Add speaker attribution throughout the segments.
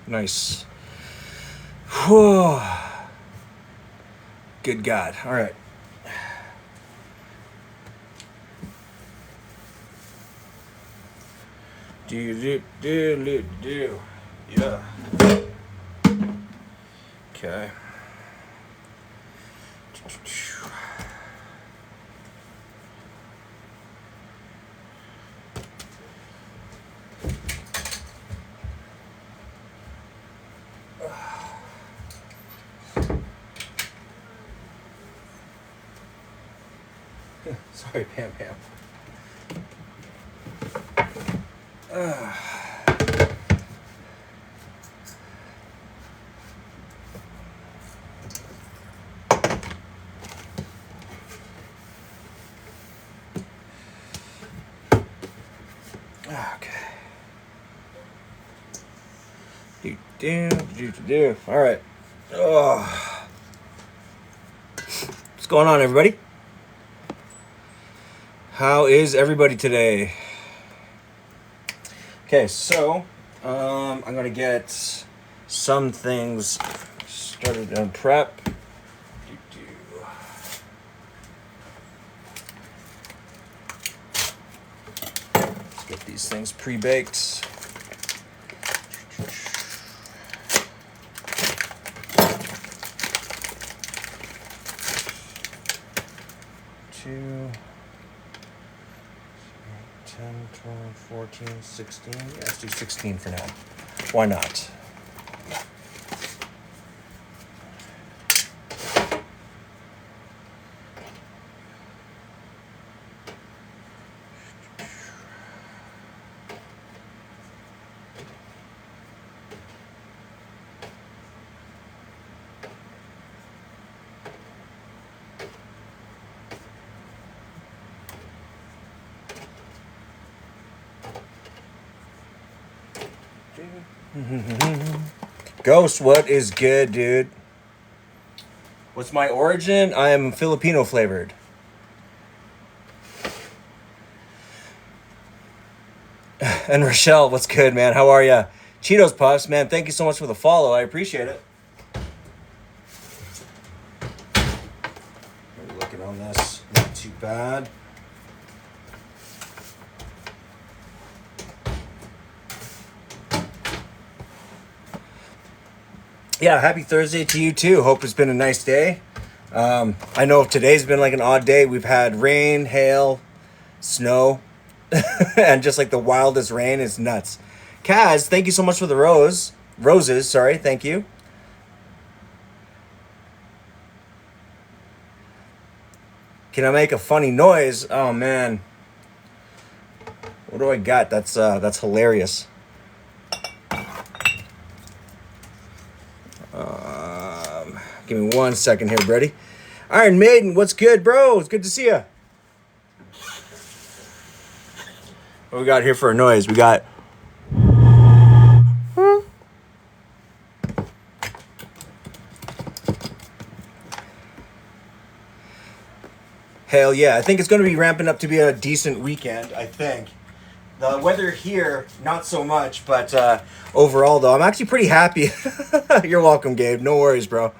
Speaker 1: Nice. Whew. Good God. All right. Do. Yeah. Okay. Sorry, Pam Pam. Okay. Do. All right. Oh. What's going on, everybody? How is everybody today? Okay, so I'm gonna get some things started on prep. Let's get these things pre-baked. Two. 10, 12, 14, 16. Yeah, let's do 16 for now. Why not? Ghost, what is good, dude? What's my origin? I am Filipino flavored. And Rochelle, what's good, man? How are ya? Cheetos Puffs, man, thank you so much for the follow. I appreciate it. Looking on this, not too bad. Yeah, happy Thursday to you too. Hope it's been a nice day. I know today's been like an odd day. We've had rain, hail, snow, and just like the wildest rain is nuts. Kaz, thank you so much for the roses. Sorry, thank you. Can I make a funny noise? Oh man, what do I got? That's hilarious. Give me 1 second here, Brady. Iron Maiden, what's good, bro? It's good to see you. What we got here for a noise? We got... Hell yeah. I think it's going to be ramping up to be a decent weekend, I think. The weather here, not so much, but overall, though, I'm actually pretty happy. You're welcome, Gabe. No worries, bro.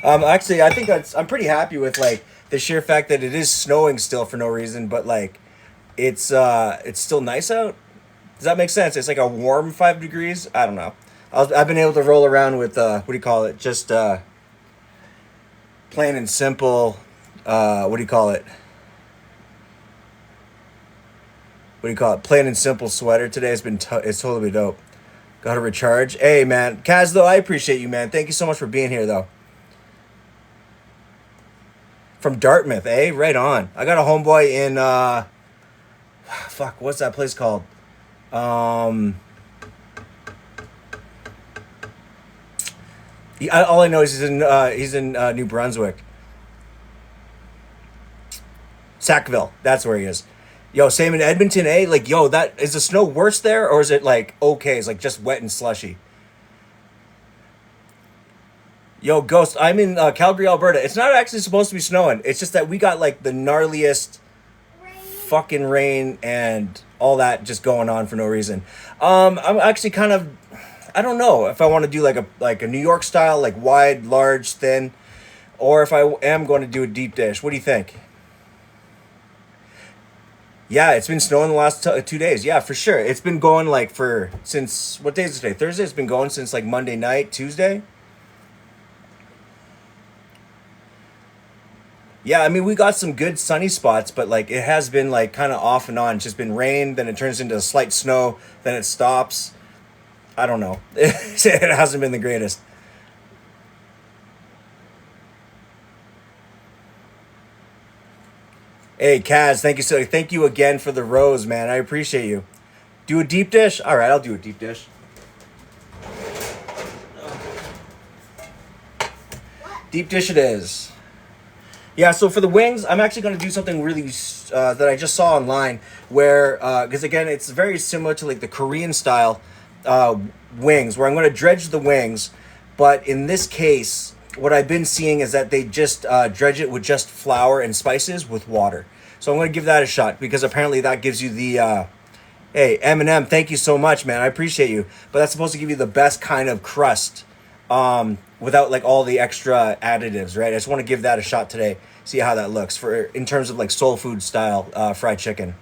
Speaker 1: Actually, I think I'm pretty happy with like the sheer fact that it is snowing still for no reason, but like it's still nice out. Does that make sense? It's like a warm 5 degrees. I don't know. I've been able to roll around with what do you call it? Just plain and simple. What do you call it? What do you call it? Plain and simple sweater today has been it's totally dope. Got to recharge. Hey man, Kaz, though, I appreciate you, man. Thank you so much for being here, though. From Dartmouth, eh? Right on. I got a homeboy in fuck, what's that place called? All I know is he's in New Brunswick. Sackville, that's where he is. Yo, same in Edmonton, eh? Like, yo, that is the snow worse there, or is it like okay? It's like just wet and slushy. Yo, Ghost, I'm in Calgary, Alberta. It's not actually supposed to be snowing. It's just that we got like the gnarliest fucking rain and all that just going on for no reason. I'm actually kind of, I don't know if I want to do like a New York style, like wide, large, thin, or if I am going to do a deep dish. What do you think? Yeah, it's been snowing the last 2 days. Yeah, for sure. It's been going like since, what day is it today? Thursday. It's been going since like Monday night, Tuesday. Yeah, I mean, we got some good sunny spots, but like it has been like kind of off and on. It's just been rain, then it turns into slight snow, then it stops. I don't know. It hasn't been the greatest. Hey, Kaz, thank you again for the rose, man. I appreciate you. Do a deep dish? All right, I'll do a deep dish. Deep dish it is. Yeah, so for the wings, I'm actually going to do something really that I just saw online where, because again, it's very similar to like the Korean style uh, wings, where I'm going to dredge the wings, but in this case, what I've been seeing is that they just dredge it with just flour and spices with water. So I'm going to give that a shot because apparently that gives you the, hey, Eminem, thank you so much, man. I appreciate you. But that's supposed to give you the best kind of crust without like all the extra additives, right? I just want to give that a shot today. See how that looks for in terms of like soul food style fried chicken.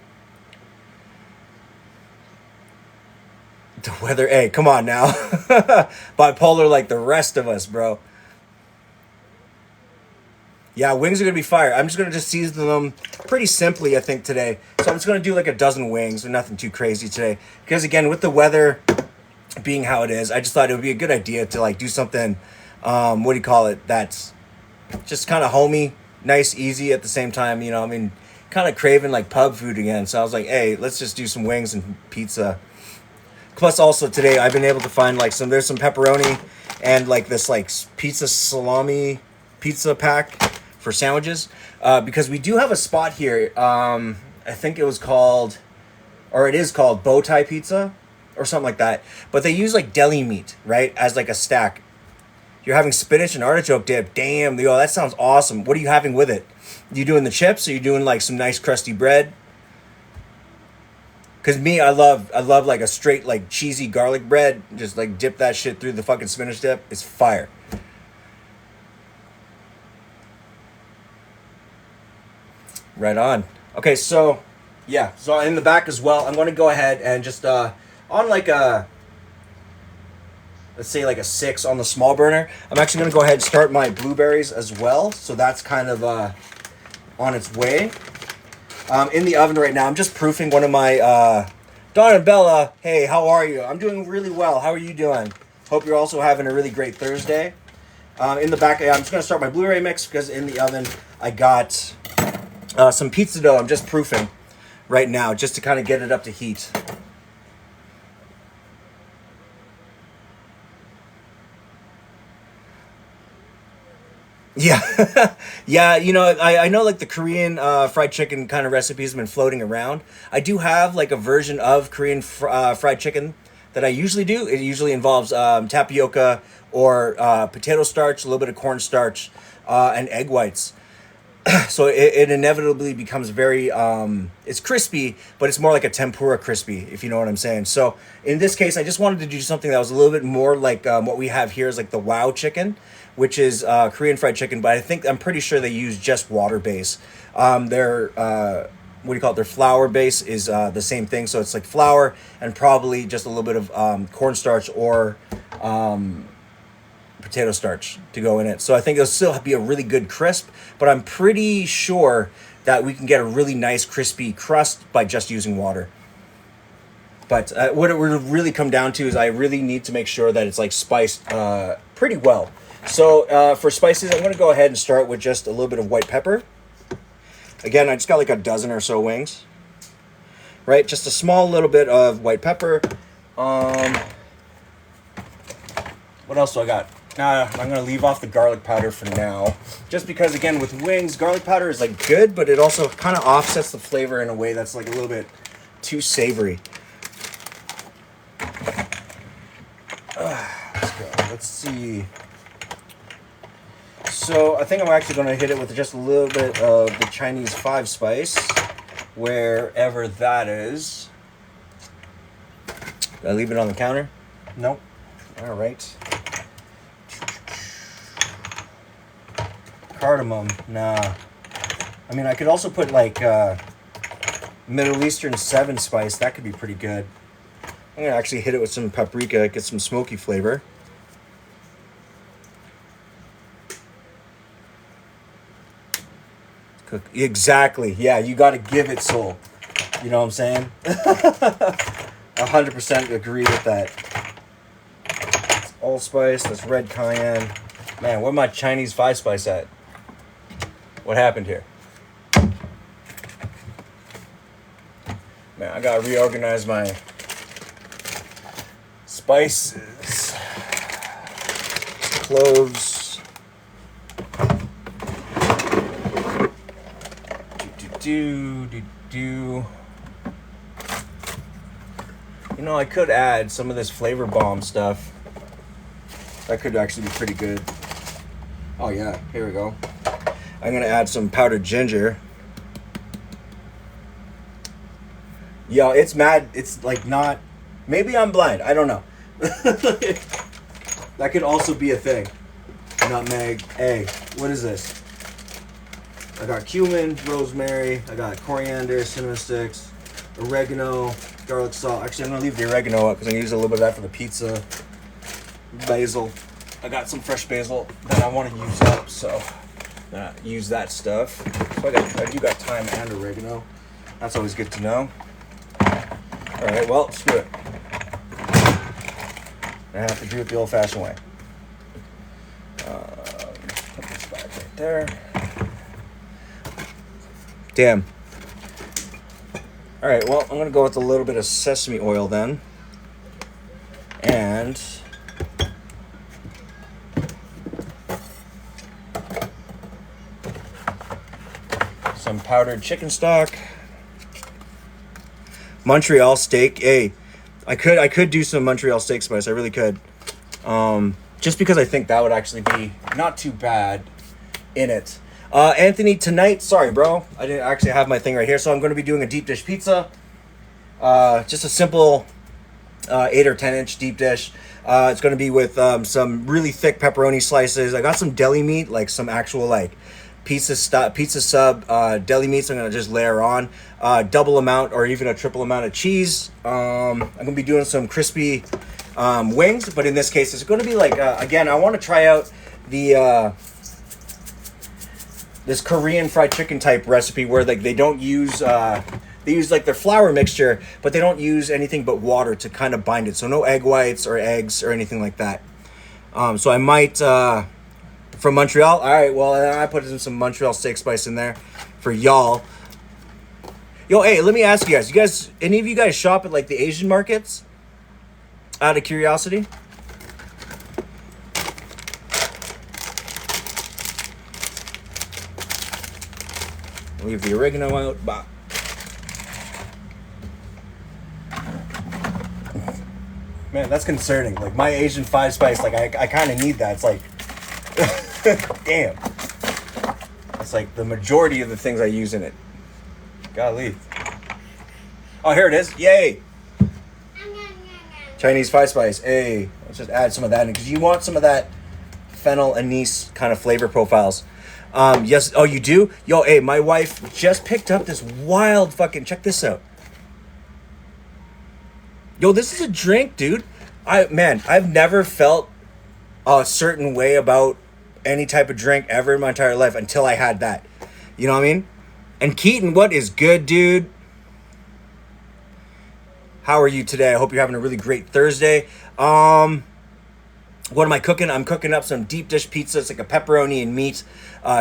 Speaker 1: The weather, hey, come on now. Bipolar like the rest of us, bro. Yeah, wings are gonna be fire. I'm just gonna just season them pretty simply, I think, today. So I'm just gonna do like a dozen wings, or nothing too crazy today. Because again, with the weather being how it is, I just thought it would be a good idea to like do something. What do you call it? That's just kind of homey, nice, easy at the same time. You know, I mean, kind of craving like pub food again. So I was like, hey, let's just do some wings and pizza. Plus, also today I've been able to find like there's some pepperoni and like this like pizza salami pizza pack for sandwiches because we do have a spot here. I think it was called, or it is called Bow Tie Pizza or something like that. But they use like deli meat, right, as like a stack. You're having spinach and artichoke dip. Damn, yo, that sounds awesome. What are you having with it? You doing the chips, or you doing like some nice crusty bread? Cause me, I love like a straight like cheesy garlic bread. Just like dip that shit through the fucking spinach dip. It's fire. Right on. Okay, so yeah, so in the back as well, I'm going to go ahead and just on like a, let's say like a 6 on the small burner. I'm actually going to go ahead and start my blueberries as well. So that's kind of on its way. In the oven right now, I'm just proofing one of my Dawn and Bella. Hey, how are you? I'm doing really well. How are you doing? Hope you're also having a really great Thursday. In the back, I'm just going to start my blueberry mix because in the oven I got some pizza dough. I'm just proofing right now just to kind of get it up to heat. Yeah, yeah. You know, I know like the Korean fried chicken kind of recipes have been floating around. I do have like a version of Korean fried chicken that I usually do. It usually involves tapioca or potato starch, a little bit of cornstarch, and egg whites. So it inevitably becomes very it's crispy, but it's more like a tempura crispy, if you know what I'm saying. So in this case, I just wanted to do something that was a little bit more like what we have here is like the wow chicken, which is Korean fried chicken, but I'm pretty sure they use just water base. Their what do you call it, their flour base is the same thing, so it's like flour and probably just a little bit of cornstarch or potato starch to go in it. So I think it'll still be a really good crisp, but I'm pretty sure that we can get a really nice crispy crust by just using water. But what it would really come down to is I really need to make sure that it's like spiced pretty well. So for spices, I'm going to go ahead and start with just a little bit of white pepper. Again, I just got like a dozen or so wings, right? Just a small little bit of white pepper. What else do I got? I'm going to leave off the garlic powder for now. Just because, again, with wings, garlic powder is, like, good, but it also kind of offsets the flavor in a way that's, like, a little bit too savory. Let's go. Let's see. So, I think I'm actually going to hit it with just a little bit of the Chinese 5 spice, wherever that is. Did I leave it on the counter?
Speaker 2: Nope.
Speaker 1: All right.
Speaker 2: Cardamom. Nah. I mean, I could also put like Middle Eastern 7 spice. That could be pretty good.
Speaker 1: I'm gonna actually hit it with some paprika, get some smoky flavor. Cook exactly. Yeah, you got to give it soul. You know what I'm saying? 100% agree with that. That's allspice. That's red cayenne. Man, where my Chinese 5 spice at? What happened here? Man, I gotta reorganize my spices. Cloves. Do. You know, I could add some of this flavor bomb stuff. That could actually be pretty good. Oh yeah, here we go. I'm gonna add some powdered ginger. Yo, it's mad. It's like not. Maybe I'm blind. I don't know. That could also be a thing. Nutmeg. Hey, what is this? I got cumin, rosemary. I got coriander, cinnamon sticks, oregano, garlic salt. Actually, I'm gonna leave the oregano up because I'm gonna use a little bit of that for the pizza. Basil. I got some fresh basil that I want to use up, so use that stuff. So I do got thyme and oregano. That's always good to know. All right, well, screw it. I have to do it the old-fashioned way. Put this back right there. Damn. All right, well, I'm gonna go with a little bit of sesame oil then, and some powdered chicken stock. Montreal steak. Hey, I could do some Montreal steak spice. I really could. Just because I think that would actually be not too bad in it. Anthony, tonight, sorry, bro. I didn't actually have my thing right here. So I'm going to be doing a deep dish pizza. Just a simple 8 or 10 inch deep dish. It's going to be with some really thick pepperoni slices. I got some deli meat, like some actual like pizza sub deli meats. I'm gonna just layer on double amount or even a triple amount of cheese. I'm gonna be doing some crispy wings, but in this case it's gonna be like again, I want to try out the this Korean fried chicken type recipe where like they don't use they use like their flour mixture, but they don't use anything but water to kind of bind it, so no egg whites or eggs or anything like that. So I might from Montreal. All right, well, I put in some Montreal steak spice in there for y'all. Yo, hey, let me ask you guys, any of you guys shop at like the Asian markets? Out of curiosity? Leave the oregano out. Bah. Man, that's concerning. Like my Asian 5 spice, like I kind of need that. It's like, damn. It's like the majority of the things I use in it. Golly. Oh, here it is. Yay. Chinese 5 spice. Hey, let's just add some of that in because you want some of that fennel anise kind of flavor profiles. Yes. Oh, you do? Yo, hey, my wife just picked up this wild fucking, check this out. Yo, this is a drink, dude. I've never felt a certain way about any type of drink ever in my entire life until I had that. You know what I mean? And Keaton, what is good, dude? How are you today? I hope you're having a really great Thursday. What am I cooking? I'm cooking up some deep dish pizza. It's like a pepperoni and meat,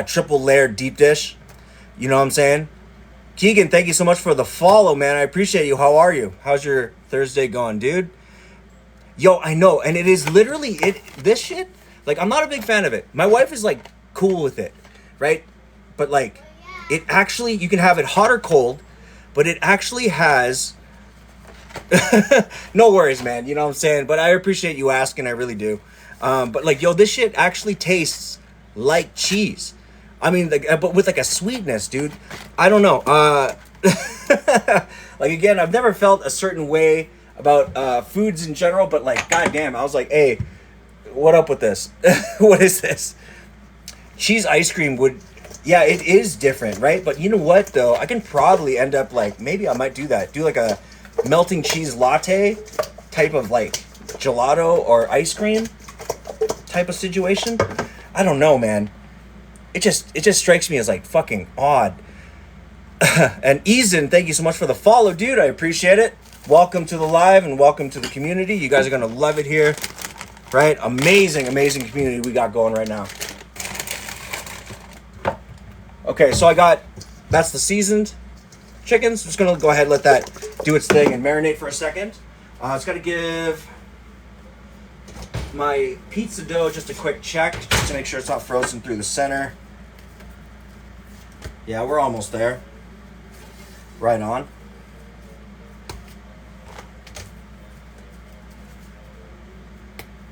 Speaker 1: triple layered deep dish. You know what I'm saying? Keegan, thank you so much for the follow, man. I appreciate you. How are you? How's your Thursday going, dude? Yo, I know. And it is literally, this shit, like, I'm not a big fan of it. My wife is, like, cool with it, right? But, like, it actually, you can have it hot or cold, but it actually has, no worries, man. You know what I'm saying? But I appreciate you asking. I really do. But, like, yo, this shit actually tastes like cheese. I mean, like, but with, like, a sweetness, dude. I don't know. Like, again, I've never felt a certain way about foods in general, but like, goddamn, I was like, hey, what up with this? What is this? Cheese ice cream would, yeah, it is different, right? But you know what though? I can probably end up like, maybe I might do that. Do like a melting cheese latte type of like gelato or ice cream type of situation. I don't know, man. It just strikes me as like fucking odd. And Eason, thank you so much for the follow, dude. I appreciate it. Welcome to the live and welcome to the community. You guys are gonna love it here, right? Amazing community we got going right now. Okay, so that's the seasoned chickens. I'm just gonna go ahead and let that do its thing and marinate for a second. It's gotta give my pizza dough just a quick check, just to make sure it's not frozen through the center. Yeah, we're almost there. Right on.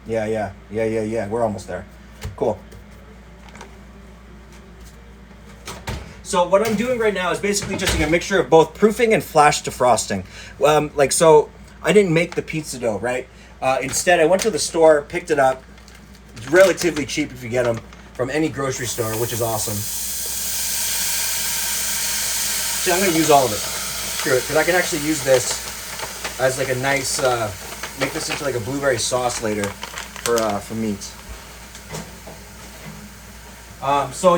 Speaker 1: Yeah. We're almost there. Cool. So what I'm doing right now is basically just a mixture of both proofing and flash defrosting. So I didn't make the pizza dough, right? Instead, I went to the store, picked it up. It's relatively cheap if you get them from any grocery store, which is awesome. See, I'm going to use all of it. Screw it, because I can actually use this as like a nice, make this into like a blueberry sauce later for meat. So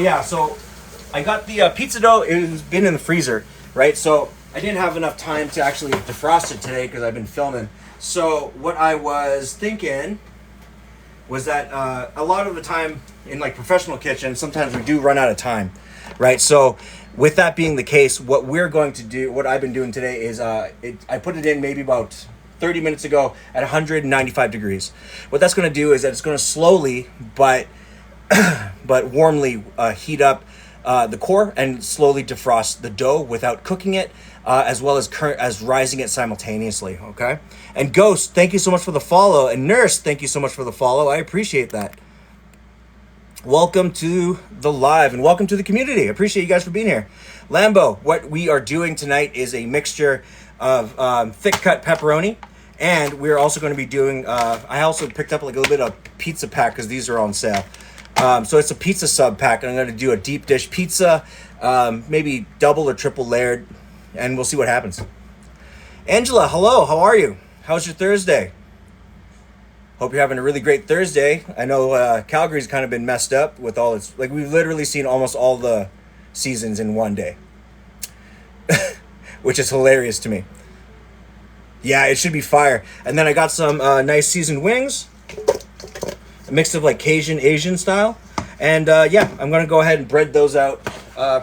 Speaker 1: I got the pizza dough. It's been in the freezer, right? So I didn't have enough time to actually defrost it today because I've been filming. So what I was thinking was that a lot of the time in like professional kitchens, sometimes we do run out of time, right? So with that being the case, what we're going to do, what I've been doing today is I put it in maybe about 30 minutes ago at 195 degrees. What that's going to do is that it's going to slowly but warmly heat up the core and slowly defrost the dough without cooking it, as well as rising it simultaneously. Okay. And Ghost, thank you so much for the follow, and Nurse, thank you so much for the follow. I appreciate that. Welcome to the live and welcome to the community. I appreciate you guys for being here. Lambo, what we are doing tonight is a mixture of thick cut pepperoni, and we're also going to be doing. I also picked up like a little bit of pizza pack because these are on sale. So it's a pizza sub pack, and I'm going to do a deep dish pizza, maybe double or triple layered, and we'll see what happens. Angela, hello, how are you? How's your Thursday? Hope you're having a really great Thursday. I know Calgary's kind of been messed up with all its, like we've literally seen almost all the seasons in one day, which is hilarious to me. Yeah, it should be fire. And then I got some nice seasoned wings, a mix of like Cajun, Asian style. And I'm going to go ahead and bread those out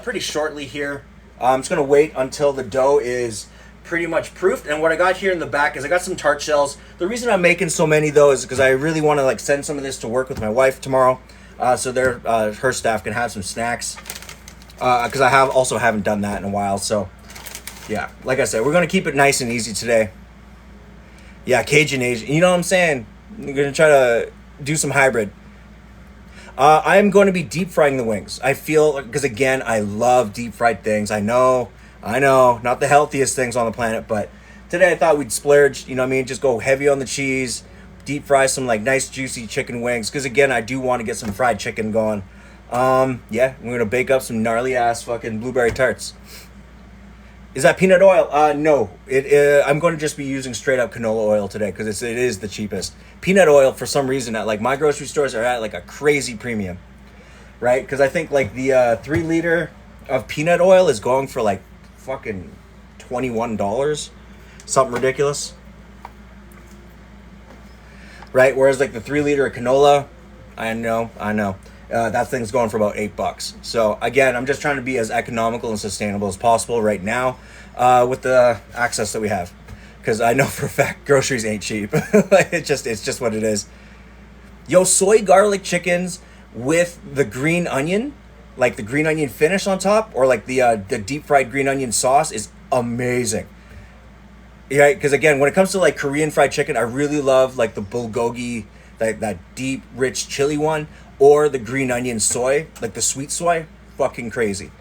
Speaker 1: pretty shortly here. I'm just going to wait until the dough is pretty much proofed. And what I got here in the back is I got some tart shells. The reason I'm making so many though is because I really want to like send some of this to work with my wife tomorrow, so her staff can have some snacks, because I haven't done that in a while. So yeah, like I said, we're going to keep it nice and easy today. Yeah, Cajun Asian, you know what I'm saying? I'm going to try to do some hybrid. I'm going to be deep frying the wings. I feel, because again, I love deep fried things. I know, not the healthiest things on the planet, but today I thought we'd splurge, you know what I mean? Just go heavy on the cheese, deep fry some like nice juicy chicken wings, because again, I do want to get some fried chicken going. I'm going to bake up some gnarly ass fucking blueberry tarts. Is that peanut oil? No. I'm going to just be using straight up canola oil today because it is the cheapest. Peanut oil, for some reason, at like my grocery stores are at like a crazy premium, right? Because I think like the 3 liter of peanut oil is going for like fucking $21, something ridiculous, right? Whereas like the 3 liter of canola, I know. That thing's going for about $8. So again, I'm just trying to be as economical and sustainable as possible right now, with the access that we have, because I know for a fact groceries ain't cheap. It's just what it is. Yo, soy garlic chickens with the green onion, like the green onion finish on top, or like the deep fried green onion sauce is amazing. Yeah, because again, when it comes to like Korean fried chicken, I really love like the bulgogi, that deep rich chili one, or the green onion soy, like the sweet soy. Fucking crazy,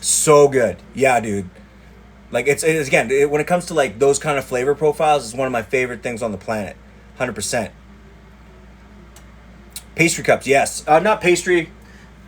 Speaker 1: so good. Yeah, dude. Like it's again, when it comes to like those kind of flavor profiles, it's one of my favorite things on the planet. 100%. Pastry cups, yes. Not pastry.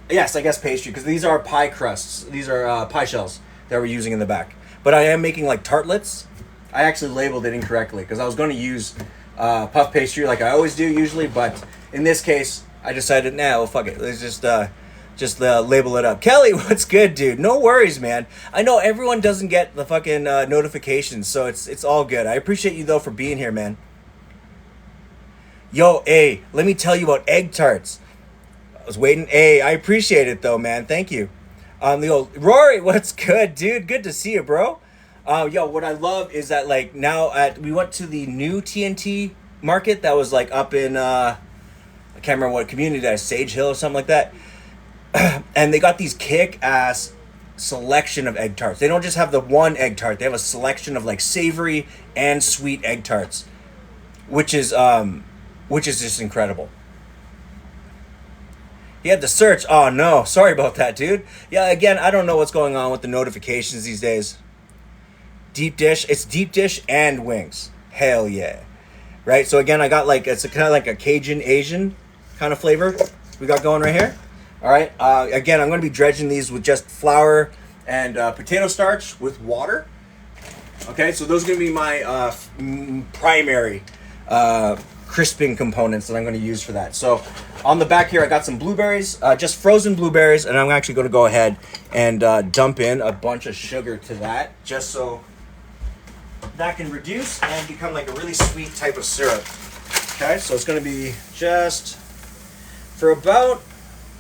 Speaker 1: Yes, I guess pastry, because these are pie crusts. These are pie shells that we're using in the back. But I am making like tartlets. I actually labeled it incorrectly because I was going to use puff pastry like I always do usually, but in this case, I decided, well, fuck it. Let's just label it up. Kelly, what's good, dude? No worries, man. I know everyone doesn't get the fucking notifications, so it's all good. I appreciate you, though, for being here, man. Yo, hey, let me tell you about egg tarts. I was waiting. Hey, I appreciate it, though, man. Thank you. Rory, what's good, dude? Good to see you, bro. Yo, what I love is that, like, now we went to the new TNT market that was, like, up in, I can't remember what community that is, Sage Hill or something like that. And they got these kick-ass selection of egg tarts. They don't just have the one egg tart. They have a selection of, like, savory and sweet egg tarts, which is just incredible. He had to search. Oh, no. Sorry about that, dude. Yeah, again, I don't know what's going on with the notifications these days. Deep dish. It's deep dish and wings. Hell yeah. Right? So, again, I got, like, it's kind of like a Cajun Asian kind of flavor we got going right here. All right. Again, I'm going to be dredging these with just flour and potato starch with water. Okay, so those are going to be my primary crisping components that I'm going to use for that. So on the back here, I got some blueberries, just frozen blueberries, and I'm actually going to go ahead and dump in a bunch of sugar to that, just so that can reduce and become like a really sweet type of syrup. Okay, so it's going to be just for about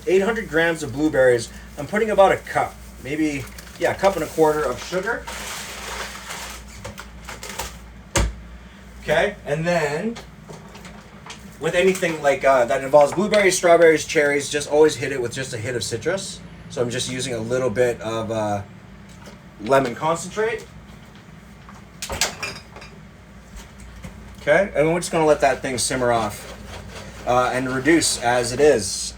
Speaker 1: 800 grams of blueberries. I'm putting about a cup, maybe, yeah, a cup and a quarter of sugar. Okay, and then with anything like that involves blueberries, strawberries, cherries, just always hit it with just a hit of citrus. So I'm just using a little bit of lemon concentrate. Okay, and we're just going to let that thing simmer off and reduce as it is.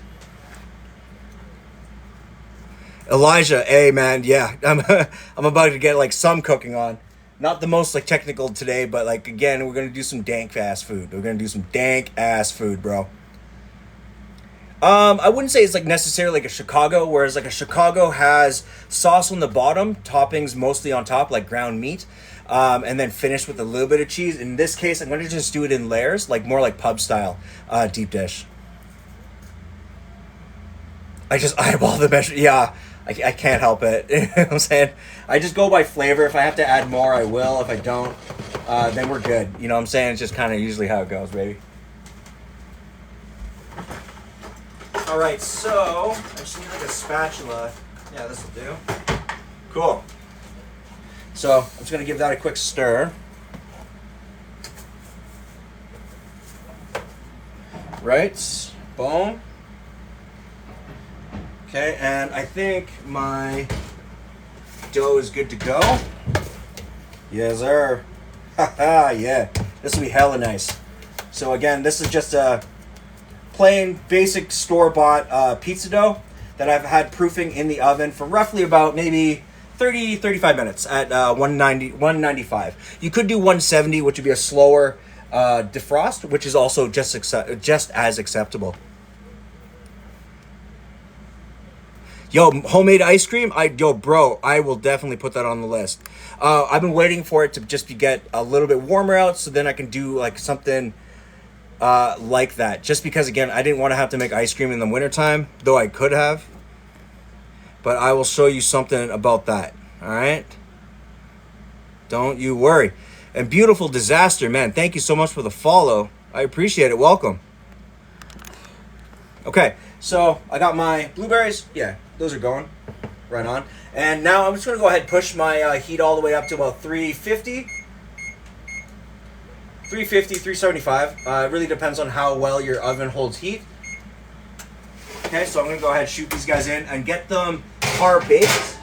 Speaker 1: Elijah, hey man, yeah, I'm about to get like some cooking on. Not the most like technical today, but like again, we're gonna do some dank ass food. We're gonna do some dank ass food, bro. I wouldn't say it's like necessarily like a Chicago, whereas like a Chicago has sauce on the bottom, toppings mostly on top, like ground meat, and then finished with a little bit of cheese. In this case, I'm gonna just do it in layers, like more like pub style deep dish. I just eyeball the measure. Yeah, I can't help it. You know what I'm saying? I just go by flavor. If I have to add more, I will. If I don't, then we're good. You know what I'm saying? It's just kind of usually how it goes, baby. All right, so I just need like a spatula. Yeah, this will do. Cool. So I'm just going to give that a quick stir. Right. Boom. Okay, and I think my dough is good to go. Yes, sir. Haha, yeah. This will be hella nice. So again, this is just a plain, basic, store-bought pizza dough that I've had proofing in the oven for roughly about maybe 35 minutes at 195. You could do 170, which would be a slower defrost, which is also just as acceptable. Yo, homemade ice cream? Bro, I will definitely put that on the list. I've been waiting for it to just get a little bit warmer out, so then I can do like something like that. Just because, again, I didn't want to have to make ice cream in the wintertime, though I could have. But I will show you something about that, all right? Don't you worry. And Beautiful Disaster, man, thank you so much for the follow. I appreciate it. Welcome. Okay, so I got my blueberries. Yeah, those are going right on. And now I'm just going to go ahead and push my heat all the way up to about 350. 375. It really depends on how well your oven holds heat. Okay, so I'm going to go ahead and shoot these guys in and get them par baked.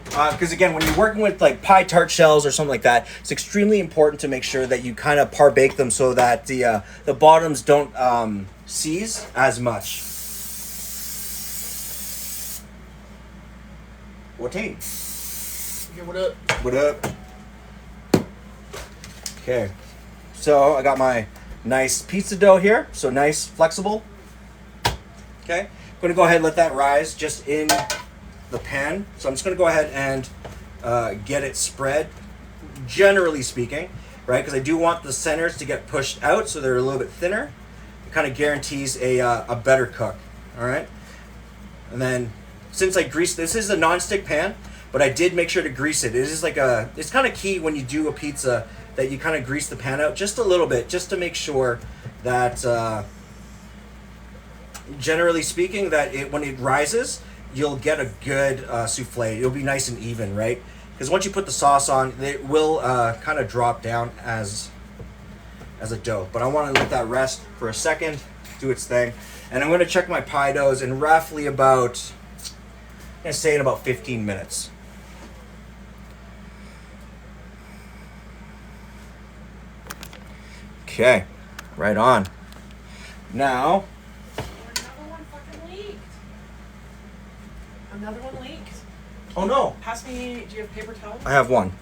Speaker 1: Because again, when you're working with like pie tart shells or something like that, it's extremely important to make sure that you kind of par bake them so that the bottoms don't seize as much. 14.
Speaker 3: Okay, what up?
Speaker 1: What up? Okay, so I got my nice pizza dough here. So nice, flexible. Okay, I'm gonna go ahead and let that rise just in the pan. So I'm just gonna go ahead and get it spread, generally speaking, right? Because I do want the centers to get pushed out so they're a little bit thinner. It kind of guarantees a better cook, all right? And then since I greased, this is a non-stick pan, but I did make sure to grease it. It is like it's kind of key when you do a pizza that you kind of grease the pan out just a little bit, just to make sure that, generally speaking, that when it rises, you'll get a good souffle. It'll be nice and even, right? Because once you put the sauce on, it will kind of drop down as a dough. But I want to let that rest for a second, do its thing. And I'm going to check my pie doughs in roughly about, I'm going to say in about 15 minutes. Okay, right on. Now,
Speaker 3: Another one fucking leaked. Another one leaked.
Speaker 1: oh no,
Speaker 3: Pass me, do you have paper towel?
Speaker 1: I have one.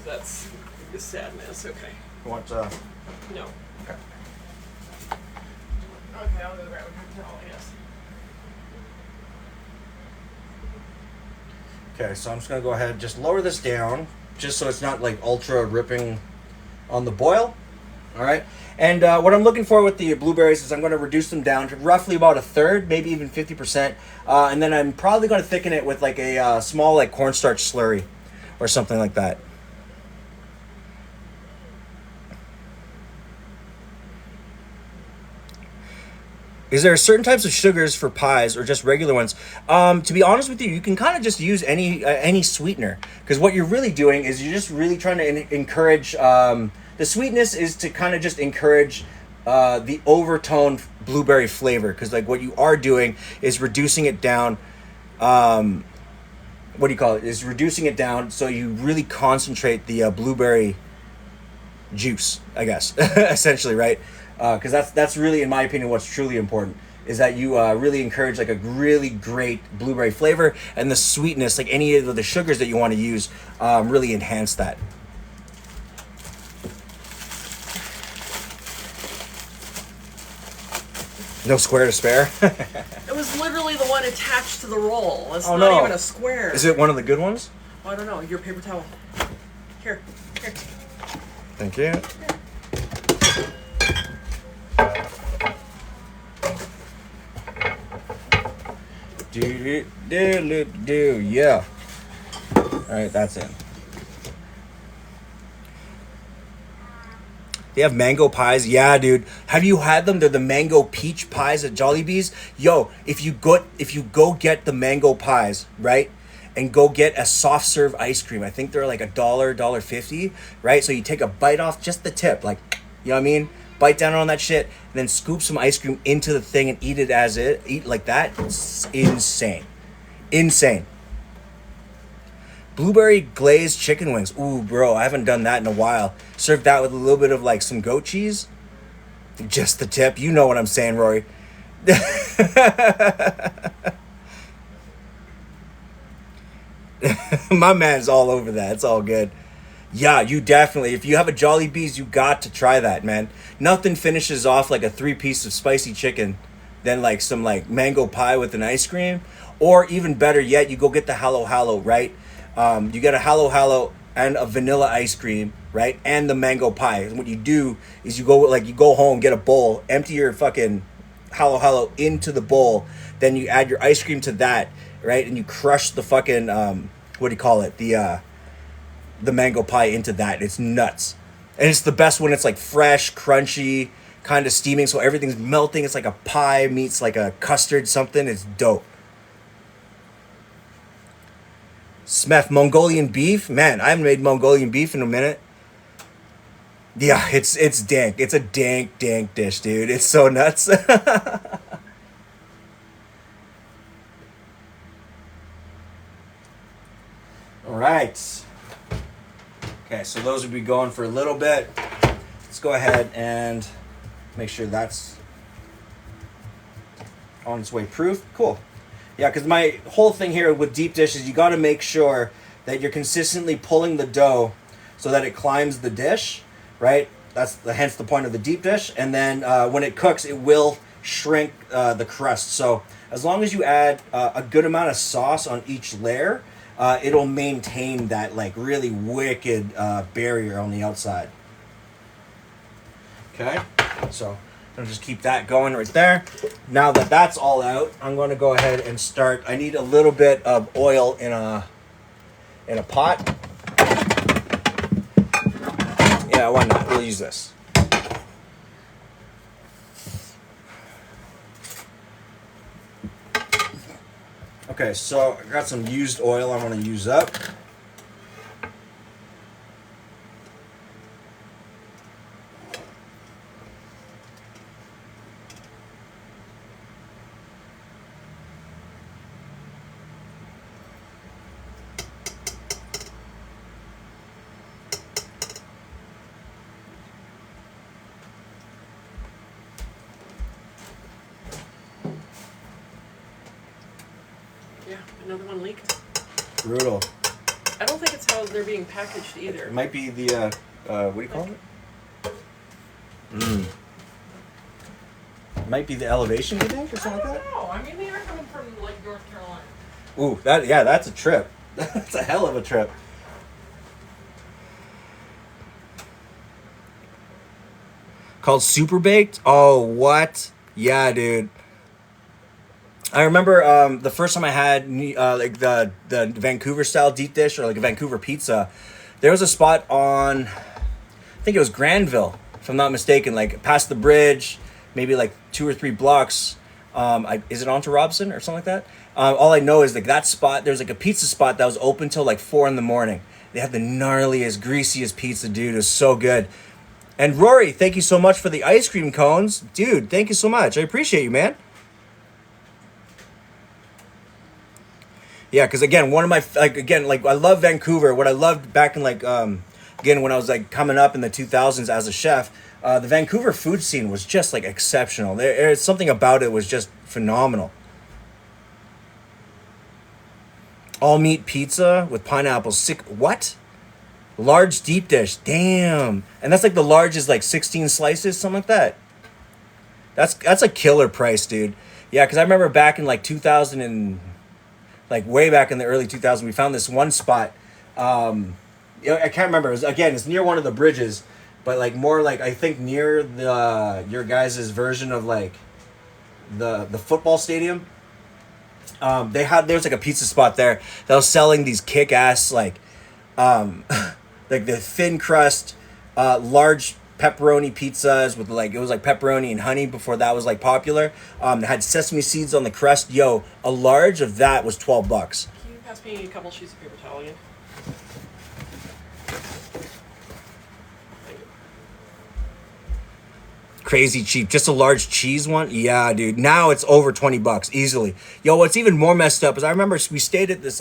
Speaker 3: That's the sadness, okay.
Speaker 1: You want
Speaker 3: No.
Speaker 1: okay.
Speaker 3: Okay, I'll go grab a paper towel, yes.
Speaker 1: Okay, so I'm just gonna go ahead and just lower this down, just so it's not like ultra ripping on the boil. All right, and what I'm looking for with the blueberries is I'm going to reduce them down to roughly about a third, maybe even 50%, and then I'm probably going to thicken it with like a small like cornstarch slurry or something like that. Is there certain types of sugars for pies or just regular ones? To be honest with you, you can kind of just use any sweetener, because what you're really doing is you're just really trying to encourage. The sweetness is to kind of just encourage the overtone blueberry flavor, because like what you are doing is reducing it down. What do you call it? Is reducing it down so you really concentrate the blueberry juice, I guess, essentially, right? Because that's really, in my opinion, what's truly important is that you really encourage like a really great blueberry flavor, and the sweetness, like any of the sugars that you want to use, really enhance that. No square to spare.
Speaker 3: It was literally the one attached to the roll. It's
Speaker 1: Oh,
Speaker 3: not
Speaker 1: no.
Speaker 3: even a square.
Speaker 1: Is it one of the good ones?
Speaker 3: Oh, I don't know. Your paper towel. Here.
Speaker 1: Thank you. Do, yeah. All right, that's it. They have mango pies. Yeah, dude. Have you had them? They're the mango peach pies at Jollibee's. Yo, if you go get the mango pies, right? And go get a soft serve ice cream. I think they're like $1.50, right? So you take a bite off just the tip, like, you know what I mean? Bite down on that shit, and then scoop some ice cream into the thing and eat it eat like that. It's insane. Insane. Blueberry glazed chicken wings. Ooh, bro, I haven't done that in a while. Serve that with a little bit of like some goat cheese. Just the tip. You know what I'm saying, Rory. My man's all over that. It's all good. Yeah, you definitely. If you have a Jollibee's, you got to try that, man. Nothing finishes off like a 3-piece of spicy chicken than like some like mango pie with an ice cream. Or even better yet, you go get the Halo Halo, right? You get a Halo Halo and a vanilla ice cream, right? And the mango pie. And what you do is you go home, get a bowl, empty your fucking Halo Halo into the bowl, then you add your ice cream to that, right? And you crush the fucking what do you call it? The mango pie into that. It's nuts. And it's the best when it's like fresh, crunchy, kind of steaming, so everything's melting. It's like a pie meets like a custard something. It's dope. Smeth, Mongolian beef? Man, I haven't made Mongolian beef in a minute. Yeah, it's dank. It's a dank dish, dude. It's so nuts. All right. Okay, so those would be going for a little bit. Let's go ahead and make sure that's on its way. Proof, cool. Yeah, because my whole thing here with deep dish is you got to make sure that you're consistently pulling the dough so that it climbs the dish, right? Hence the point of the deep dish. And then when it cooks, it will shrink the crust. So as long as you add a good amount of sauce on each layer, it'll maintain that like really wicked barrier on the outside. Okay, so I'll just keep that going right there. Now that that's all out, I'm going to go ahead and start. I need a little bit of oil in a pot. Yeah, why not? We'll use this. Okay, so I got some used oil I want to use up.
Speaker 3: Yeah, another one leaked.
Speaker 1: Brutal.
Speaker 3: I don't think it's how they're being packaged either.
Speaker 1: It might be the, what do you call it? It might be the elevation, you think, or something like that?
Speaker 3: No, I mean they are coming from like North Carolina.
Speaker 1: Ooh, that's a trip. That's a hell of a trip. Called Super Baked? Oh, what? Yeah, dude. I remember the first time I had like the Vancouver style deep dish or like a Vancouver pizza. There was a spot on, I think it was Granville, if I'm not mistaken, like past the bridge, maybe like 2 or 3 blocks. Is it onto Robson or something like that? All I know is like that spot. There's like a pizza spot that was open till like 4 in the morning. They had the gnarliest, greasiest pizza, dude. It was so good. And Rory, thank you so much for the ice cream cones, dude. Thank you so much. I appreciate you, man. Yeah, because again, one of my I love Vancouver. What I loved back in again when I was like coming up in the 2000s as a chef, the Vancouver food scene was just like exceptional. There's something about it was just phenomenal. All meat pizza with pineapple. What? Large deep dish. Damn. And that's like the largest, like 16 slices, something like that. That's a killer price, dude. Yeah, because I remember back in like 2000 and like way back in the early 2000s, we found this one spot. I can't remember. It's near one of the bridges, but like more like I think near your guys' version of like the football stadium. There's like a pizza spot there that was selling these kick ass like like the thin crust, large pepperoni pizzas with like, it was like pepperoni and honey before that was like popular. It had sesame seeds on the crust. Yo, a large of that was $12.
Speaker 3: Can you pass me a couple sheets of paper towel again?
Speaker 1: Crazy cheap. Just a large cheese one. Yeah, dude. Now it's over $20 easily. Yo, what's even more messed up is I remember we stayed at this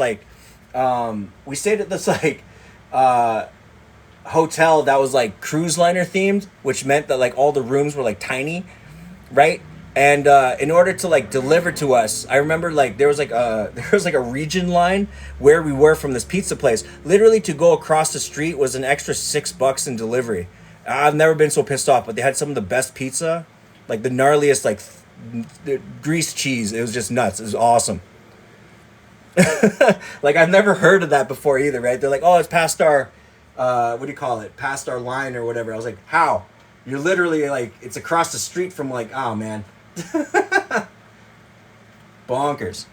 Speaker 1: hotel that was like cruise liner themed, which meant that like all the rooms were like tiny, right? And in order to like deliver to us, I remember like there was like a region line where we were from this pizza place. Literally to go across the street was an extra $6 in delivery. I've never been so pissed off, but they had some of the best pizza, like the gnarliest like greased cheese. It was just nuts. It was awesome. Like I've never heard of that before either, right? They're like, oh, it's past our what do you call it? Past our line or whatever. I was like, how? You're literally like, it's across the street from like, oh man. Bonkers.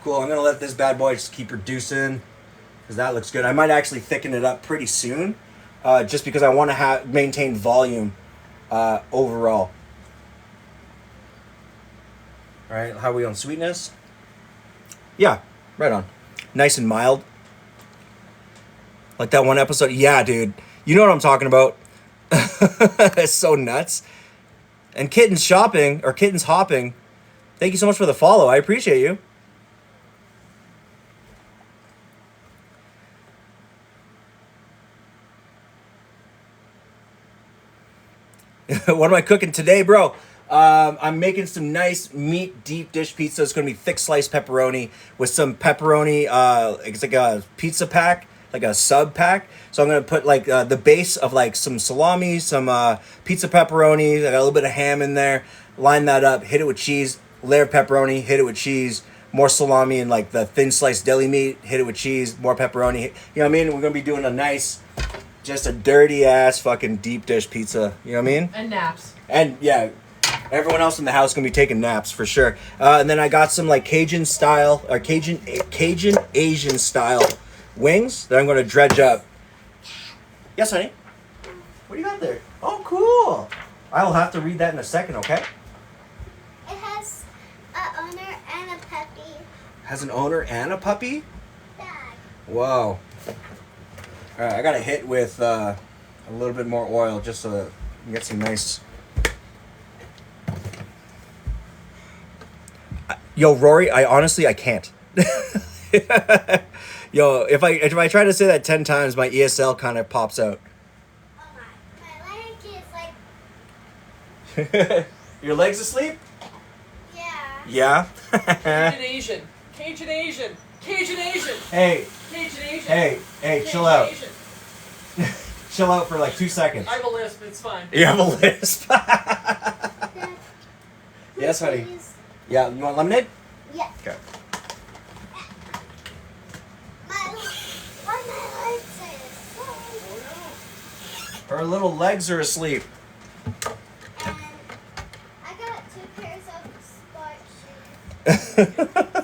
Speaker 1: Cool, I'm gonna let this bad boy just keep reducing because that looks good. I might actually thicken it up pretty soon just because I want to maintain volume overall. All right, how are we on sweetness? Yeah, right on. Nice and mild. Like that one episode. Yeah, dude. You know what I'm talking about. It's so nuts. And Kittens Shopping, or Kittens Hopping, thank you so much for the follow. I appreciate you. What am I cooking today, bro? I'm making some nice meat deep dish pizza. It's gonna be thick sliced pepperoni with some pepperoni. It's like a pizza pack, like a sub pack. So I'm gonna put like the base of like some salami, some pizza pepperoni. I got a little bit of ham in there. Line that up. Hit it with cheese. Layer of pepperoni. Hit it with cheese. More salami and like the thin sliced deli meat. Hit it with cheese. More pepperoni. You know what I mean? We're gonna be doing a nice, just a dirty ass fucking deep dish pizza. You know what I mean?
Speaker 3: And naps.
Speaker 1: And yeah, everyone else in the house gonna be taking naps for sure. And then I got some like Cajun style or Cajun Asian style wings that I'm gonna dredge up. Yes, honey. What do you got there? Oh, cool. I will have to read that in a second. Okay.
Speaker 4: It has an owner and a puppy.
Speaker 1: Has an owner and a puppy.
Speaker 4: Dad.
Speaker 1: Whoa. All right, I gotta hit with a little bit more oil just so that you get some nice. Yo, Rory, I honestly can't. Yo, if I try to say that 10 times, my ESL kind of pops out.
Speaker 4: Oh my leg is like,
Speaker 1: Your legs asleep?
Speaker 4: yeah.
Speaker 1: Yeah.
Speaker 3: Cajun Asian. Cajun Asian. Cajun Asian.
Speaker 1: Hey,
Speaker 3: Cajun Asian.
Speaker 1: hey,
Speaker 3: Cajun
Speaker 1: chill out.
Speaker 3: Asian.
Speaker 1: Chill out for like 2 seconds.
Speaker 3: I have a lisp. It's fine.
Speaker 1: You have a lisp.
Speaker 4: Dad,
Speaker 1: Yes, honey.
Speaker 4: please.
Speaker 1: Yeah, you want lemonade?
Speaker 4: Yeah.
Speaker 1: Okay.
Speaker 4: Why my legs are so.
Speaker 1: Her little legs are asleep.
Speaker 4: And I got 2 pairs of sport shoes.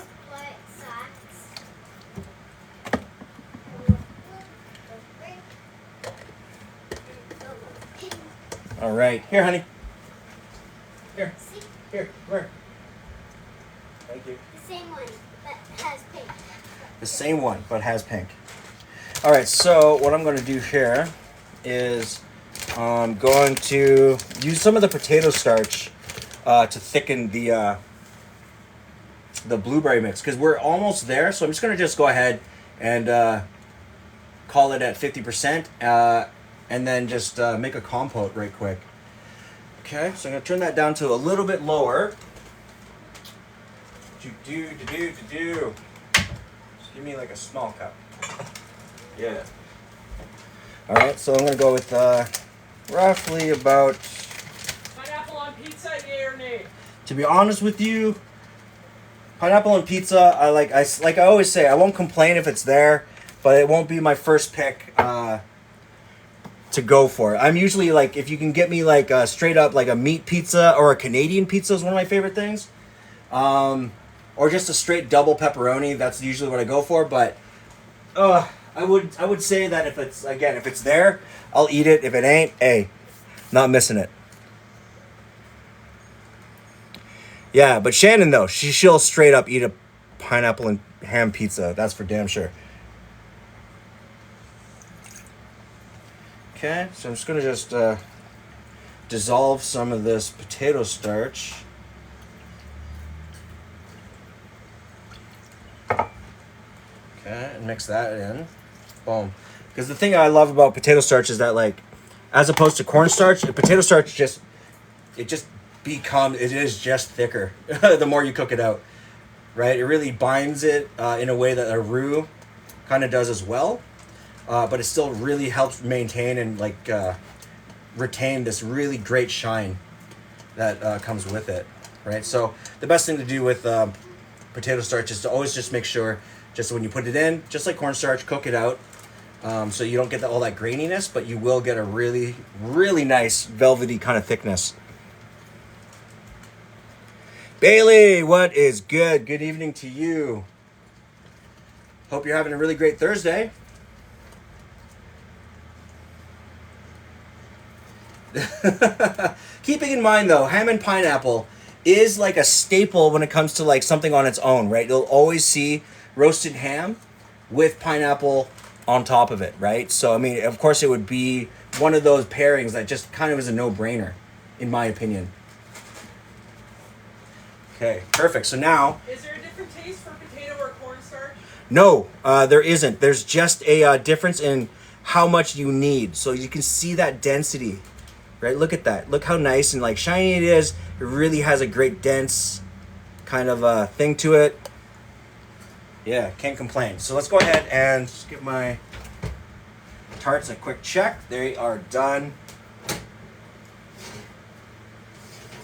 Speaker 4: Sport socks.
Speaker 1: All right. Here, honey. Here.
Speaker 4: See?
Speaker 1: Here. Where? Thank you.
Speaker 4: The same one, but has pink.
Speaker 1: The same one, but has pink. All right, so what I'm going to do here is I'm going to use some of the potato starch to thicken the blueberry mix because we're almost there. So I'm just going to just go ahead and call it at 50% and then just make a compote right quick. Okay, so I'm going to turn that down to a little bit lower. Do. Just give me like a small cup. Yeah. All right, so I'm gonna go with roughly about.
Speaker 3: Pineapple on pizza, yay or nay?
Speaker 1: To be honest with you, pineapple on pizza. I always say, I won't complain if it's there, but it won't be my first pick to go for. I'm usually like, if you can get me like straight up like a meat pizza or a Canadian pizza is one of my favorite things. Or just a straight double pepperoni. That's usually what I go for. But I would say that if it's there, I'll eat it. If it ain't, hey, not missing it. Yeah, but Shannon though, she'll straight up eat a pineapple and ham pizza. That's for damn sure. Okay, so I'm just gonna dissolve some of this potato starch. Okay, and mix that in. Boom. Because the thing I love about potato starch is that, like, as opposed to cornstarch, potato starch it is just thicker the more you cook it out, right? It really binds it in a way that a roux kind of does as well, but it still really helps maintain and like retain this really great shine that comes with it, right? So the best thing to do with potato starch is to always just make sure, just when you put it in, just like cornstarch, cook it out. So you don't get all that graininess, but you will get a really, really nice velvety kind of thickness. Bailey, what is good? Good evening to you. Hope you're having a really great Thursday. Keeping in mind though, ham and pineapple is like a staple when it comes to like something on its own, right? You'll always see roasted ham with pineapple on top of it, right? So I mean, of course it would be one of those pairings that just kind of is a no-brainer in my opinion. Okay, perfect. So now,
Speaker 3: Is there a different taste for potato or cornstarch?
Speaker 1: no, there isn't. There's just a difference in how much you need. So you can see that density right? Look at that. Look how nice and like shiny it is. It really has a great dense kind of thing to it. Yeah, can't complain. So let's go ahead and just give my tarts a quick check. They are done.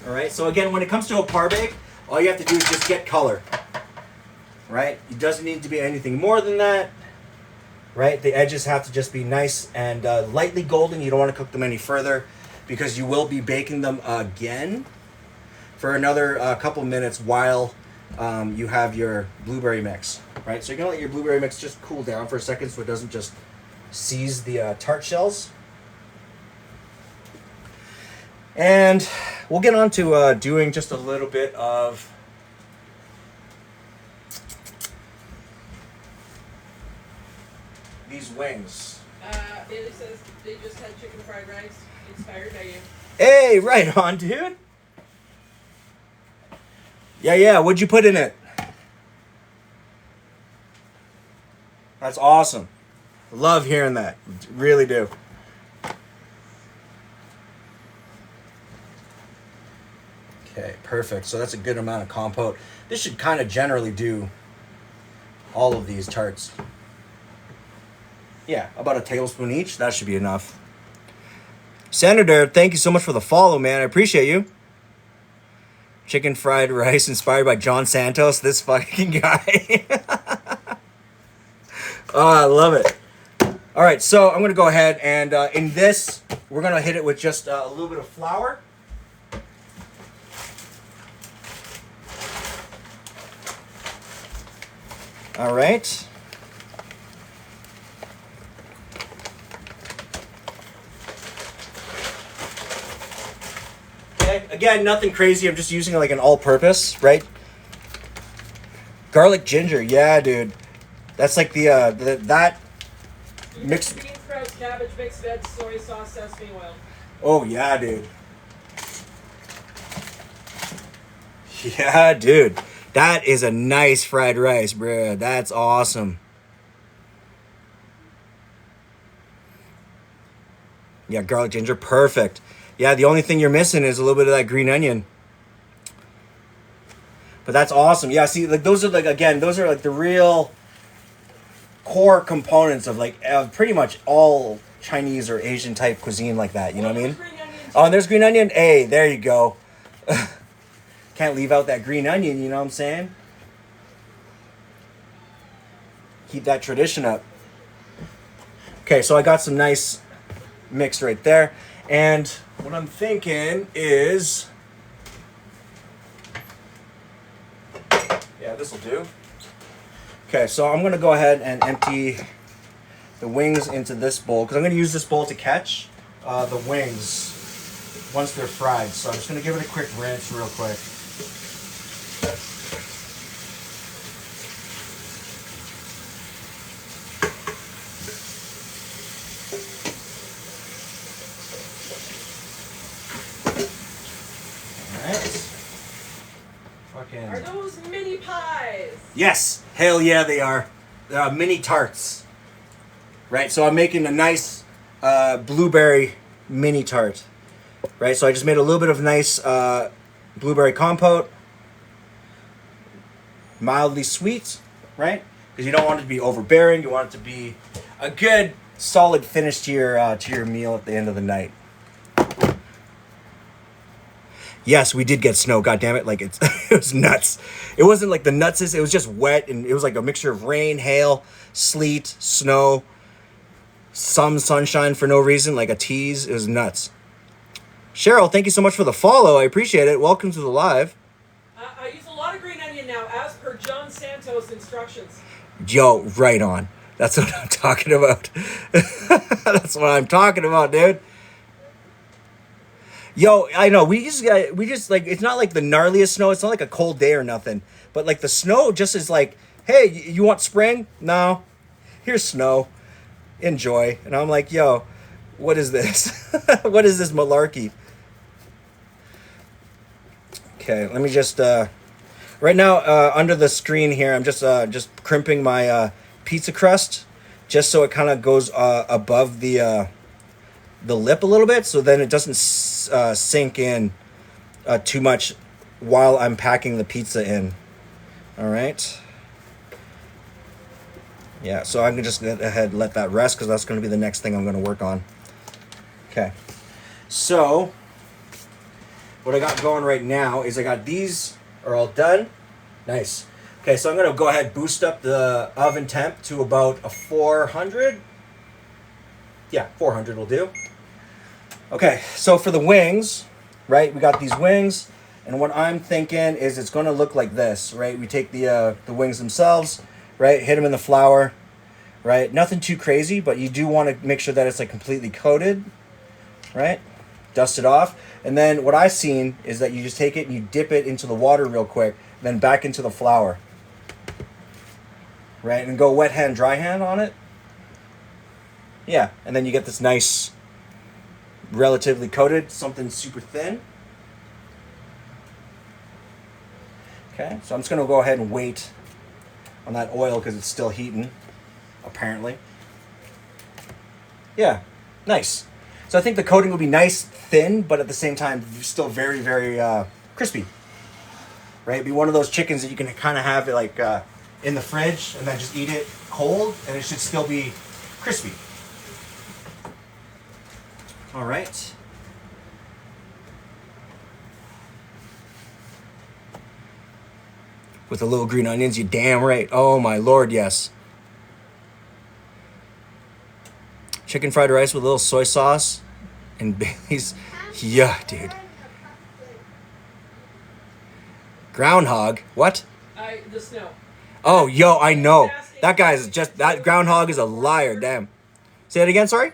Speaker 1: All right, so again, when it comes to a par bake, all you have to do is just get color, right? It doesn't need to be anything more than that, right? The edges have to just be nice and lightly golden. You don't want to cook them any further because you will be baking them again for another couple minutes while you have your blueberry mix, right? So you're gonna let your blueberry mix just cool down for a second so it doesn't just seize the tart shells. And we'll get on to doing just a little bit of these wings.
Speaker 3: Bailey says they just had chicken fried rice inspired by you.
Speaker 1: Hey, right on, dude. Yeah, what'd you put in it? That's awesome. Love hearing that. Really do. Okay, perfect. So that's a good amount of compote. This should kind of generally do all of these tarts. Yeah, about a tablespoon each. That should be enough. Senator, thank you so much for the follow, man. I appreciate you. Chicken fried rice inspired by John Santos. This fucking guy. Oh, I love it. All right, so I'm going to go ahead and in this, we're going to hit it with just a little bit of flour. All right. Okay, again, nothing crazy. I'm just using like an all-purpose, right? Garlic ginger, yeah, dude. That's like that mixed.
Speaker 3: Beans, sprouts, cabbage, mixed veg, soy sauce, sesame oil.
Speaker 1: Oh yeah, dude. Yeah, dude. That is a nice fried rice, bro. That's awesome. Yeah, garlic ginger, perfect. Yeah, the only thing you're missing is a little bit of that green onion. But that's awesome. Yeah, see, like those are like, again, those are like the real core components of like pretty much all Chinese or Asian type cuisine like that. You know what I mean? Oh, and there's green onion. Hey, there you go. Can't leave out that green onion, you know what I'm saying? Keep that tradition up. Okay, so I got some nice mix right there. And what I'm thinking is... Yeah, this will do. Okay, so I'm going to go ahead and empty the wings into this bowl, because I'm going to use this bowl to catch the wings once they're fried. So I'm just going to give it a quick rinse real quick.
Speaker 3: Are those mini pies?
Speaker 1: Yes, hell yeah, they are. They're mini tarts. Right, so I'm making a nice blueberry mini tart. Right, so I just made a little bit of nice blueberry compote. Mildly sweet, right? Because you don't want it to be overbearing. You want it to be a good, solid finish to your meal at the end of the night. Yes, we did get snow. God damn it! Like it was nuts. It wasn't like the nutsest. It was just wet, and it was like a mixture of rain, hail, sleet, snow, some sunshine for no reason, like a tease. It was nuts. Cheryl, thank you so much for the follow. I appreciate it. Welcome to the live.
Speaker 3: I use a lot of green onion now, as per John Santos' instructions.
Speaker 1: Yo, right on. That's what I'm talking about. That's what I'm talking about, dude. Yo, I know, we just like, it's not like the gnarliest snow. It's not like a cold day or nothing. But like the snow just is like, hey, you want spring? No. Here's snow. Enjoy. And I'm like, yo, what is this? What is this malarkey? Okay, let me just, right now, under the screen here, I'm just crimping my pizza crust just so it kind of goes above the lip a little bit, so then it doesn't sink in too much while I'm packing the pizza in. All right. Yeah, so I can just go ahead and let that rest because that's going to be the next thing I'm going to work on. Okay. So, what I got going right now is I got these are all done. Nice. Okay, so I'm going to go ahead and boost up the oven temp to about a 400. Yeah, 400 will do. Okay, so for the wings, right, we got these wings, and what I'm thinking is it's going to look like this, right? We take the wings themselves, right, hit them in the flour, right? Nothing too crazy, but you do want to make sure that it's like completely coated, right? Dust it off. And then what I've seen is that you just take it and you dip it into the water real quick, then back into the flour, right? And go wet hand, dry hand on it. Yeah, and then you get this nice, relatively coated, something super thin. Okay, so I'm just going to go ahead and wait on that oil because it's still heating, apparently. Yeah, nice. So I think the coating will be nice, thin, but at the same time, still very, very crispy. Right? It'd be one of those chickens that you can kind of have it like in the fridge and then just eat it cold, and it should still be crispy. All right. With the little green onions, you damn right. Oh my Lord, yes. Chicken fried rice with a little soy sauce and Bailey's. Yeah, dude. Groundhog? What?
Speaker 3: The snow.
Speaker 1: Oh, yo, I know. That guy's just, that groundhog is a liar, damn. Say that again, sorry?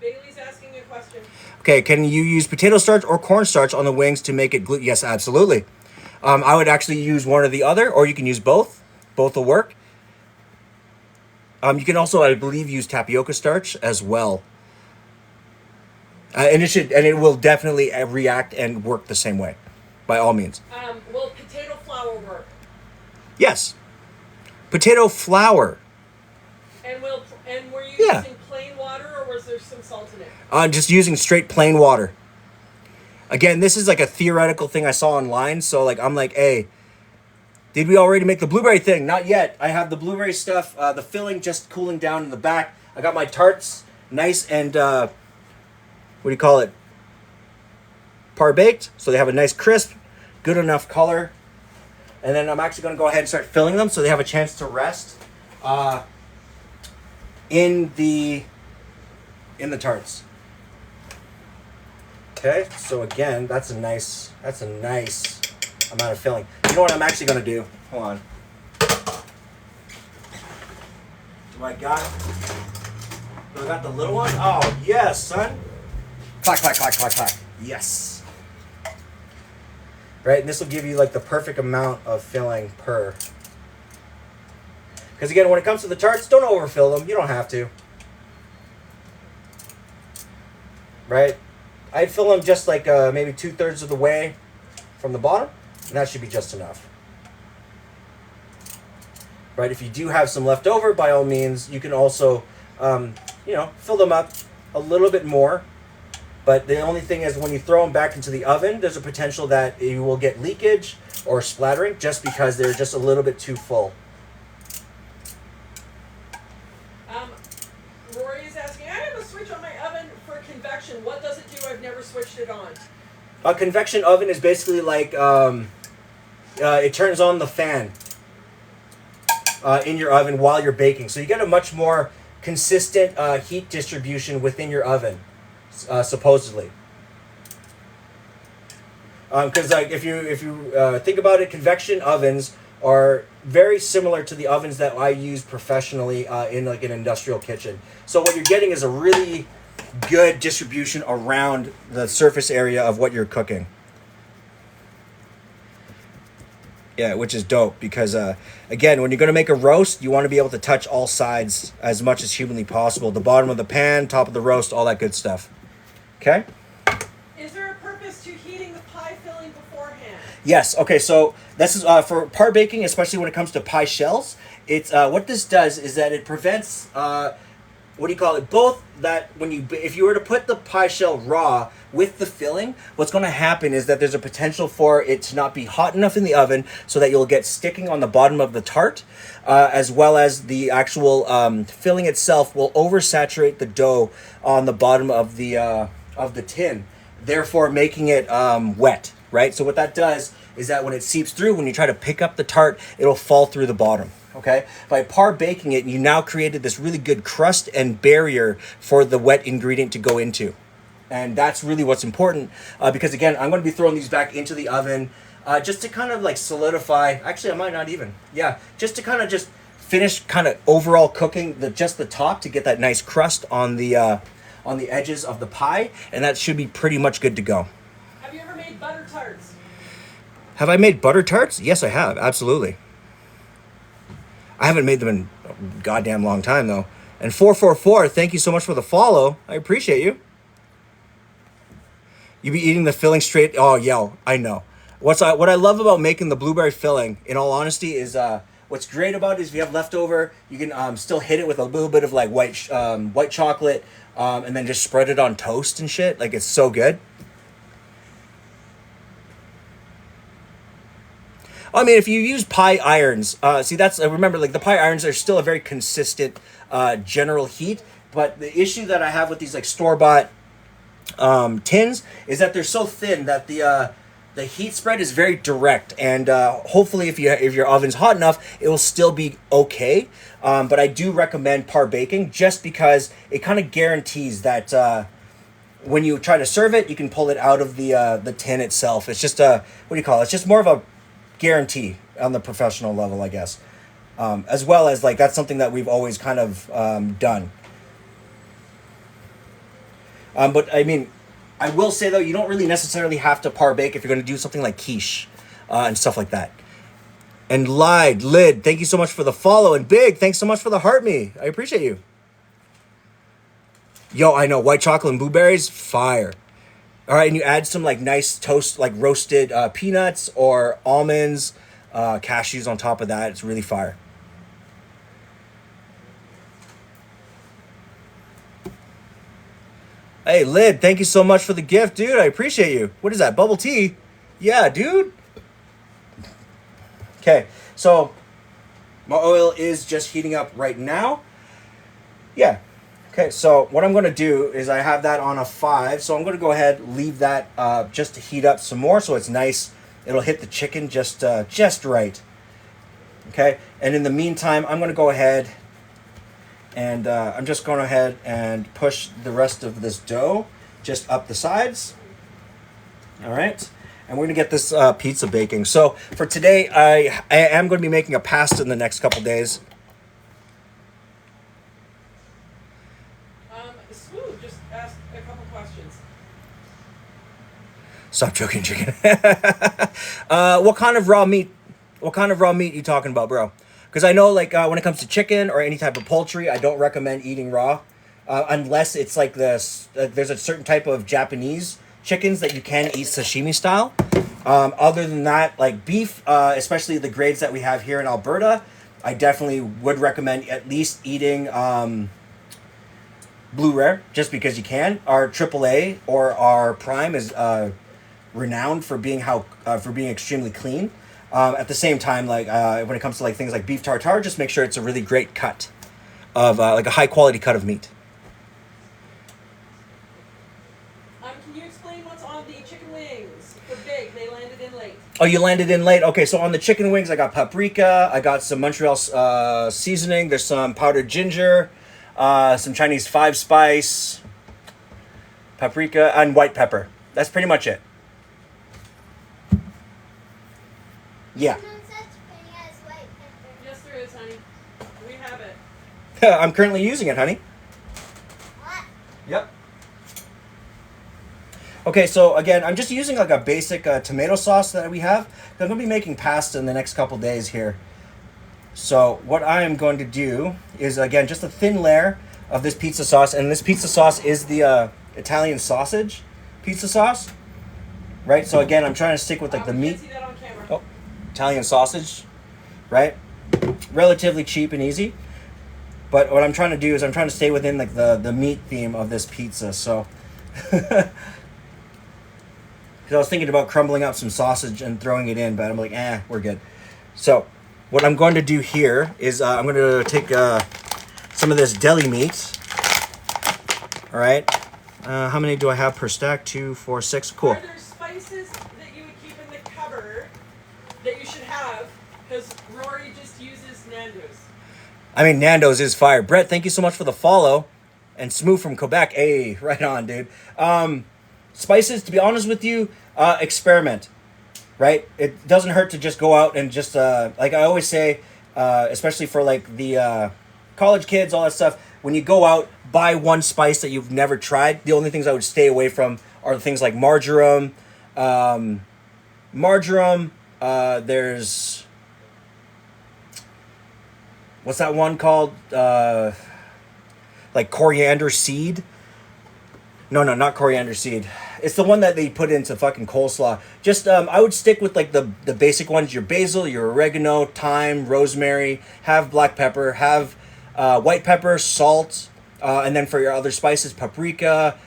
Speaker 3: Bailey's asking a question.
Speaker 1: Okay, can you use potato starch or cornstarch on the wings to make it gluten? Yes, absolutely. I would actually use one or the other, or you can use both. Both will work. You can also, I believe, use tapioca starch as well. And it will definitely react and work the same way, by all means.
Speaker 3: Will potato flour work?
Speaker 1: Yes. Potato flour.
Speaker 3: And were you
Speaker 1: Yeah.
Speaker 3: using plain water or was there some salt in it?
Speaker 1: Just using straight plain water. Again, this is like a theoretical thing I saw online, so like I'm like, hey, did we already make the blueberry thing? Not yet. I have the blueberry stuff, the filling just cooling down in the back. I got my tarts nice and, what do you call it? Par baked, so they have a nice crisp, good enough color. And then I'm actually going to go ahead and start filling them so they have a chance to rest in the tarts. Okay, so again, that's a nice amount of filling. You know what I'm actually gonna do? Hold on. Do I got the little one? Oh yes, son. Clack, clack, clack, clack, clack. Yes. Right, and this will give you like the perfect amount of filling per. Because again, when it comes to the tarts, don't overfill them. You don't have to. Right? I'd fill them just like maybe 2/3 of the way from the bottom, and that should be just enough. Right? If you do have some left over, by all means, you can also, fill them up a little bit more. But the only thing is when you throw them back into the oven, there's a potential that you will get leakage or splattering just because they're just a little bit too full.
Speaker 3: Rory is asking, I have a switch on my oven for convection. What does it do? I've never switched it on.
Speaker 1: A convection oven is basically like it turns on the fan in your oven while you're baking. So you get a much more consistent heat distribution within your oven, supposedly. Because like if you think about it, convection ovens are very similar to the ovens that I use professionally in like an industrial kitchen. So what you're getting is a really good distribution around the surface area of what you're cooking. Yeah, which is dope because, again, when you're going to make a roast, you want to be able to touch all sides as much as humanly possible. The bottom of the pan, top of the roast, all that good stuff. Okay?
Speaker 3: Is there a purpose to heating the pie filling beforehand?
Speaker 1: Yes. Okay, so this is for par baking, especially when it comes to pie shells. It's what this does is that it prevents what do you call it? Both that when you, if you were to put the pie shell raw with the filling, what's going to happen is that there's a potential for it to not be hot enough in the oven so that you'll get sticking on the bottom of the tart, as well as the actual filling itself will oversaturate the dough on the bottom of the tin, therefore making it wet, right? So what that does is that when it seeps through, when you try to pick up the tart, it'll fall through the bottom. Okay, by par baking it, you now created this really good crust and barrier for the wet ingredient to go into. And that's really what's important, because again, I'm going to be throwing these back into the oven just to kind of like solidify. Actually, I might not even. Yeah, just to kind of just finish kind of overall cooking just the top to get that nice crust on the edges of the pie, and that should be pretty much good to go.
Speaker 3: Have you ever made butter tarts?
Speaker 1: Have I made butter tarts? Yes, I have. Absolutely. I haven't made them in a goddamn long time, though. And 444, thank you so much for the follow. I appreciate you. You be eating the filling straight. Oh, yo, I know. What I love about making the blueberry filling, in all honesty, is what's great about it is if you have leftover, you can still hit it with a little bit of like white chocolate, and then just spread it on toast and shit. Like, it's so good. I mean, if you use pie irons, see, that's, remember, like, the pie irons are still a very consistent general heat, but the issue that I have with these, like, store-bought tins is that they're so thin that the heat spread is very direct, and hopefully if your oven's hot enough, it will still be okay, but I do recommend par baking just because it kind of guarantees that when you try to serve it, you can pull it out of the tin itself. It's just what do you call it? It's just more of a guarantee on the professional level, I guess, as well as like that's something that we've always kind of done. But I mean, I will say though, you don't really necessarily have to par bake if you're going to do something like quiche and stuff like that. And Lid, thank you so much for the follow, and Big, thanks so much for the heart me. I appreciate you. Yo, I know, white chocolate and blueberries, fire. All right, and you add some like nice toast, like roasted peanuts or almonds, cashews on top of that. It's really fire. Hey, Lid, thank you so much for the gift, dude. I appreciate you. What is that, bubble tea? Yeah, dude. Okay, so my oil is just heating up right now. Yeah. Okay, so what I'm going to do is I have that on a 5, so I'm going to go ahead and leave that just to heat up some more so it's nice. It'll hit the chicken just right. Okay, and in the meantime, I'm going to go ahead and I'm just going ahead and push the rest of this dough just up the sides. All right, and we're going to get this pizza baking. So for today, I am going to be making a pasta in the next couple days.
Speaker 3: Just ask a couple questions.
Speaker 1: Stop joking, chicken. What kind of raw meat you talking about, bro? Because I know, like, when it comes to chicken or any type of poultry, I don't recommend eating raw, unless it's like this. There's a certain type of Japanese chickens that you can eat sashimi style. Other than that, like beef, especially the grades that we have here in Alberta, I definitely would recommend at least eating Blue Rare, just because you can. Our AAA or our Prime is renowned for being extremely clean. At the same time, like when it comes to like things like beef tartare, just make sure it's a really great cut of like a high quality cut of meat.
Speaker 3: Can you explain what's on the chicken wings for Big? They landed in late.
Speaker 1: Oh, you landed in late. Okay, so on the chicken wings, I got paprika, I got some Montreal seasoning. There's some powdered ginger, some Chinese 5-spice, paprika, and white pepper. That's pretty much it. Yeah.
Speaker 4: No such thing as white pepper.
Speaker 3: Yes, there is, honey. We have it.
Speaker 1: I'm currently using it, honey.
Speaker 4: What?
Speaker 1: Yep. Okay, so again, I'm just using like a basic tomato sauce that we have. I'm going to be making pasta in the next couple days here. So what I am going to do is, again, just a thin layer of this pizza sauce. And this pizza sauce is the Italian sausage pizza sauce. Right? So again, I'm trying to stick with like the
Speaker 3: We
Speaker 1: meat.
Speaker 3: can't see that on camera.
Speaker 1: Oh, Italian sausage. Right? Relatively cheap and easy.
Speaker 2: But what I'm trying to do is I'm trying to stay within like the meat theme of this pizza. So, because I was thinking about crumbling up some sausage and throwing it in, but I'm like, we're good. So, what I'm going to do here is I'm going to take some of this deli meat. All right. How many do I have per stack? 2, 4, 6. Cool.
Speaker 3: Are there spices that you would keep in the cupboard that you should have? Because Rory just uses Nando's.
Speaker 2: I mean, Nando's is fire. Brett, thank you so much for the follow. And Smooth from Quebec. Hey, right on, dude. Spices, to be honest with you, experiment. Right? It doesn't hurt to just go out and just, like I always say, especially for like the college kids, all that stuff, when you go out, buy one spice that you've never tried. The only things I would stay away from are things like marjoram. There's... What's that one called? Like coriander seed? No, not coriander seed. It's the one that they put into fucking coleslaw. Just, I would stick with like the basic ones. Your basil, your oregano, thyme, rosemary. Have black pepper. Have white pepper, salt. And then for your other spices, paprika.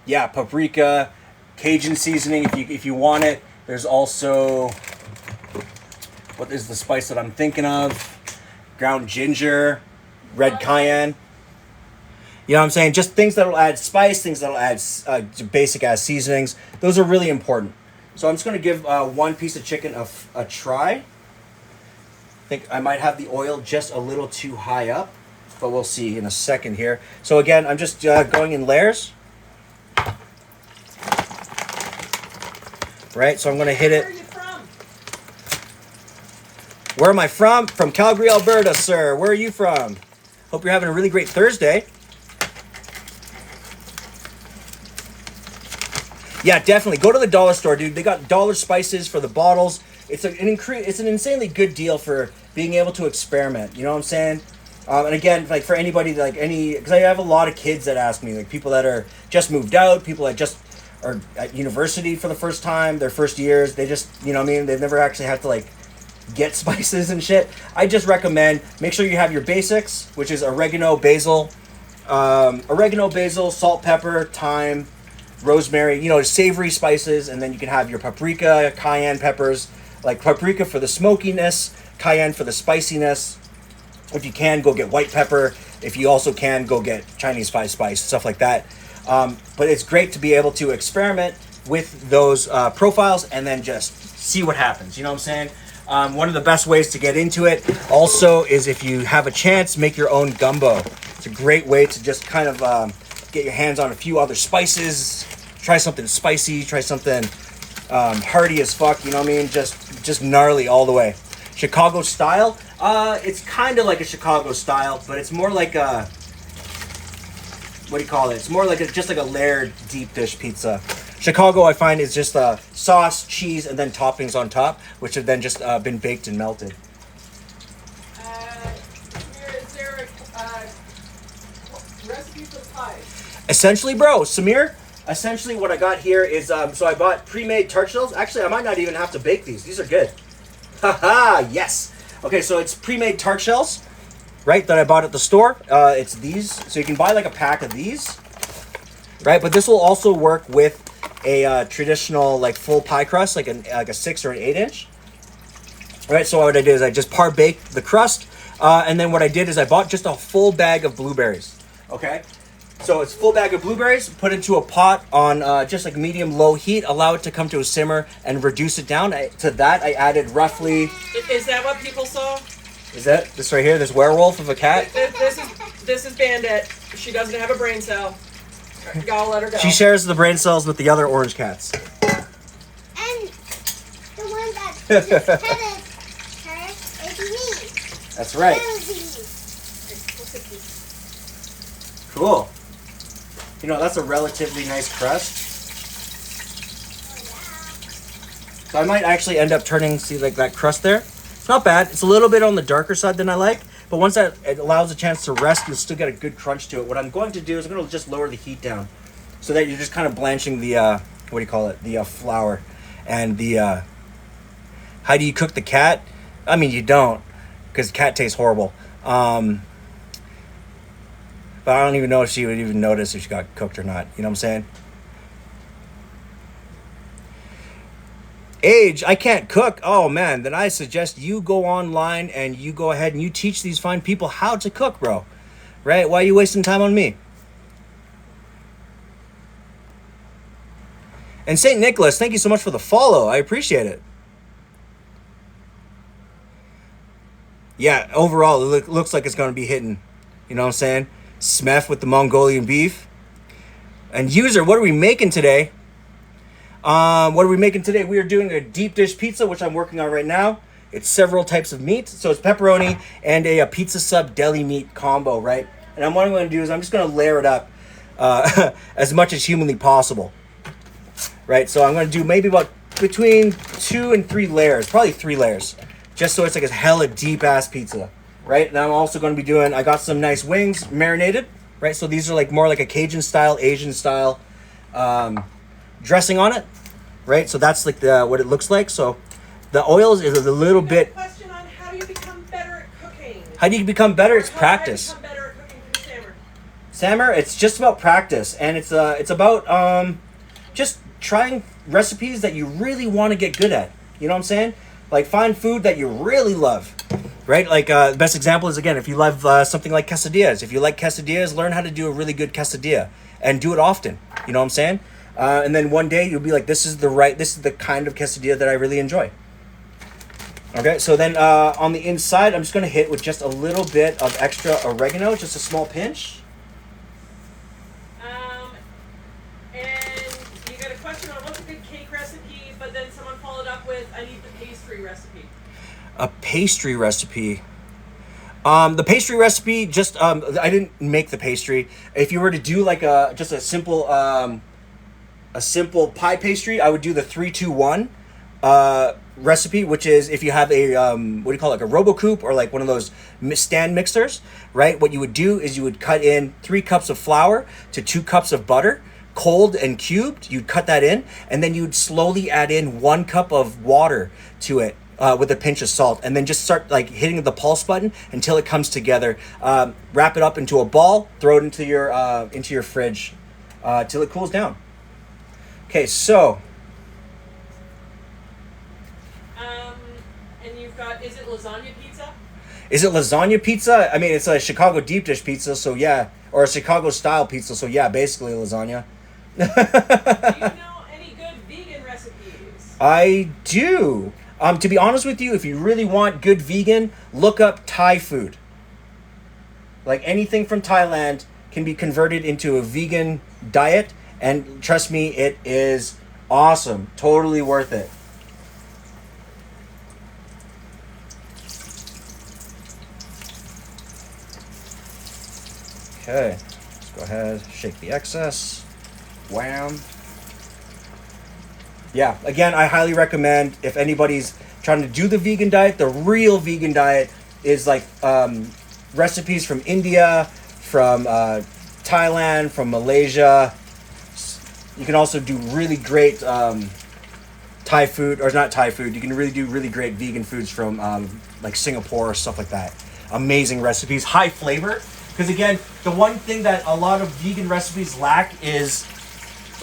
Speaker 2: Paprika. Cajun seasoning if you want it. There's also... What is the spice that I'm thinking of? Ground ginger, red cayenne. You know what I'm saying? Just things that'll add spice, things that'll add basic ass seasonings. Those are really important. So I'm just going to give one piece of chicken a try. I think I might have the oil just a little too high up, but we'll see in a second here. So again, I'm just going in layers. Right, so I'm going to hit it.
Speaker 3: Where are you from?
Speaker 2: Where am I from? From Calgary, Alberta, sir. Where are you from? Hope you're having a really great Thursday. Yeah, definitely. Go to the dollar store, dude. They got dollar spices for the bottles. It's an insanely good deal for being able to experiment. You know what I'm saying? And again, like for anybody, because I have a lot of kids that ask me, like people that are just moved out, people that just are at university for the first time, their first years. They just, you know what I mean? They've never actually had to like get spices and shit. I just recommend make sure you have your basics, which is oregano, basil, salt, pepper, thyme, rosemary, savory spices, and then you can have your paprika, cayenne peppers, like paprika for the smokiness, cayenne for the spiciness. If you can, go get white pepper. If you also can, go get Chinese spice, stuff like that. But it's great to be able to experiment with those profiles and then just see what happens. You know what I'm saying? One of the best ways to get into it also is if you have a chance, make your own gumbo. It's a great way to just kind of get your hands on a few other spices, try something spicy, try something hearty as fuck, you know what I mean? Just gnarly all the way. Chicago style? It's kind of like a Chicago style, but it's more like a... What do you call it? It's more like just like a layered deep dish pizza. Chicago, I find, is just sauce, cheese, and then toppings on top, which have then just been baked and melted.
Speaker 3: Is there a recipe for the pie?
Speaker 2: Essentially, bro, Samir, essentially what I got here is, so I bought pre-made tart shells. Actually, I might not even have to bake these. These are good. Haha, yes. Okay, so it's pre-made tart shells, right, that I bought at the store. It's these. So you can buy like a pack of these, right? But this will also work with a traditional like full pie crust, like a 6 or an 8 inch. Right, so what I did is I just par-baked the crust, and then what I did is I bought just a full bag of blueberries. Okay, so it's a full bag of blueberries, put into a pot on just like medium-low heat, allow it to come to a simmer, and reduce it down. To that, I added roughly...
Speaker 3: Is that what people saw?
Speaker 2: Is that this right here, this werewolf of a cat?
Speaker 3: This is Bandit. She doesn't have a brain cell. You gotta let her go.
Speaker 2: She shares the brain cells with the other orange cats.
Speaker 4: And the one that just petted her is me.
Speaker 2: That's right. Cool. You know, that's a relatively nice crust. So I might actually end up turning, see, like that crust there? It's not bad. It's a little bit on the darker side than I like, but once that it allows a chance to rest, you'll still get a good crunch to it. What I'm going to do is I'm going to just lower the heat down so that you're just kind of blanching the, what do you call it? The flour. And the, how do you cook the cat? I mean, you don't. because cat tastes horrible. But I don't even know if she would even notice if she got cooked or not. You know what I'm saying? Age, I can't cook. Oh man, then I suggest you go online and you go ahead and you teach these fine people how to cook, bro. Right? Why are you wasting time on me? And St. Nicholas, thank you so much for the follow. I appreciate it. Yeah, overall, it looks like it's going to be hitting. You know what I'm saying? Smef with the Mongolian beef. And user, what are we making today? We are doing a deep dish pizza, which I'm working on right now. It's several types of meat. So it's pepperoni and a pizza sub deli meat combo, right? And what I'm going to do is I'm just going to layer it up as much as humanly possible. Right? So I'm going to do maybe about between 2 and 3 layers. Probably 3 layers. Just so it's like a hella deep-ass pizza. Right? And I'm also going to be doing, I got some nice wings marinated. Right? So these are like more like a Cajun style, Asian style dressing on it, right? So that's like what it looks like. So the oils is a little bit.
Speaker 3: Question on how do you become better at cooking?
Speaker 2: How do you become better? It's practice.
Speaker 3: How do I become better at cooking for Sammer?
Speaker 2: Sammer, it's just about practice, and it's about just trying recipes that you really want to get good at. You know what I'm saying? Like find food that you really love, right? Like the best example is again if you love something like quesadillas. If you like quesadillas, learn how to do a really good quesadilla and do it often. You know what I'm saying? And then one day you'll be like, this is the kind of quesadilla that I really enjoy. Okay, so then on the inside, I'm just going to hit with just a little bit of extra oregano, just a small pinch.
Speaker 3: And you got a question on what's a good cake recipe, but then someone followed up with, I need the pastry recipe.
Speaker 2: A pastry recipe. The pastry recipe, just I didn't make the pastry. If you were to do like just a simple pie pastry, I would do the 3-2-1 recipe, which is if you have a what do you call it, like a RoboCoupe or like one of those stand mixers, right? What you would do is you would cut in 3 cups of flour to 2 cups of butter, cold and cubed. You'd cut that in, and then you'd slowly add in 1 cup of water to it. With a pinch of salt, and then just start like hitting the pulse button until it comes together. Wrap it up into a ball, throw it into your fridge till it cools down. Okay, so.
Speaker 3: And you've got, is it lasagna pizza?
Speaker 2: Is it lasagna pizza? I mean, it's a Chicago deep dish pizza, so yeah, or a Chicago style pizza, so yeah, basically lasagna.
Speaker 3: Do you know any good vegan recipes?
Speaker 2: I do. To be honest with you, if you really want good vegan, look up Thai food. Like anything from Thailand can be converted into a vegan diet, and trust me, it is awesome. Totally worth it. Okay, let's go ahead, shake the excess. Wham. Yeah, again, I highly recommend if anybody's trying to do the vegan diet, the real vegan diet is like recipes from India, from Thailand, from Malaysia. You can also do really great Thai food, or not Thai food, you can really do really great vegan foods from like Singapore or stuff like that. Amazing recipes, high flavor. Because again, the one thing that a lot of vegan recipes lack is,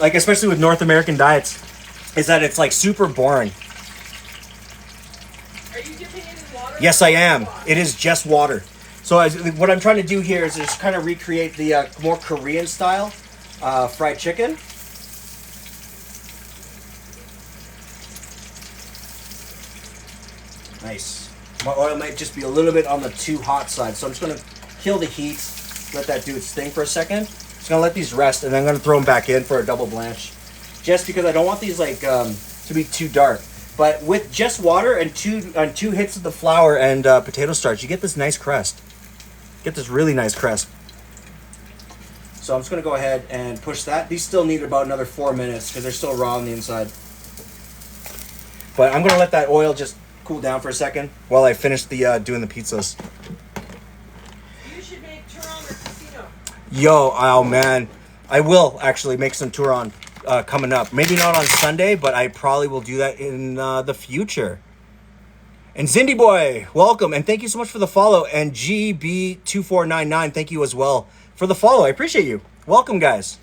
Speaker 2: like especially with North American diets, is that it's like super boring.
Speaker 3: Are you dipping it in water?
Speaker 2: Yes, I am. It is just water. So what I'm trying to do here is just kind of recreate the more Korean style fried chicken. Nice. My oil might just be a little bit on the too hot side, so I'm just going to kill the heat, let that do its thing for a second. Just going to let these rest, and then I'm going to throw them back in for a double blanch. Just because I don't want these like to be too dark. But with just water and two hits of the flour and potato starch, you get this nice crust. Get this really nice crust. So I'm just going to go ahead and push that. These still need about another 4 minutes because they're still raw on the inside. But I'm going to let that oil just cool down for a second while I finish the doing the pizzas.
Speaker 3: You should make turon or casino.
Speaker 2: Yo, oh man. I will actually make some turon. Coming up. Maybe not on Sunday, but I probably will do that in the future. And Zindy Boy, welcome. And thank you so much for the follow. And GB2499, thank you as well for the follow. I appreciate you. Welcome, guys.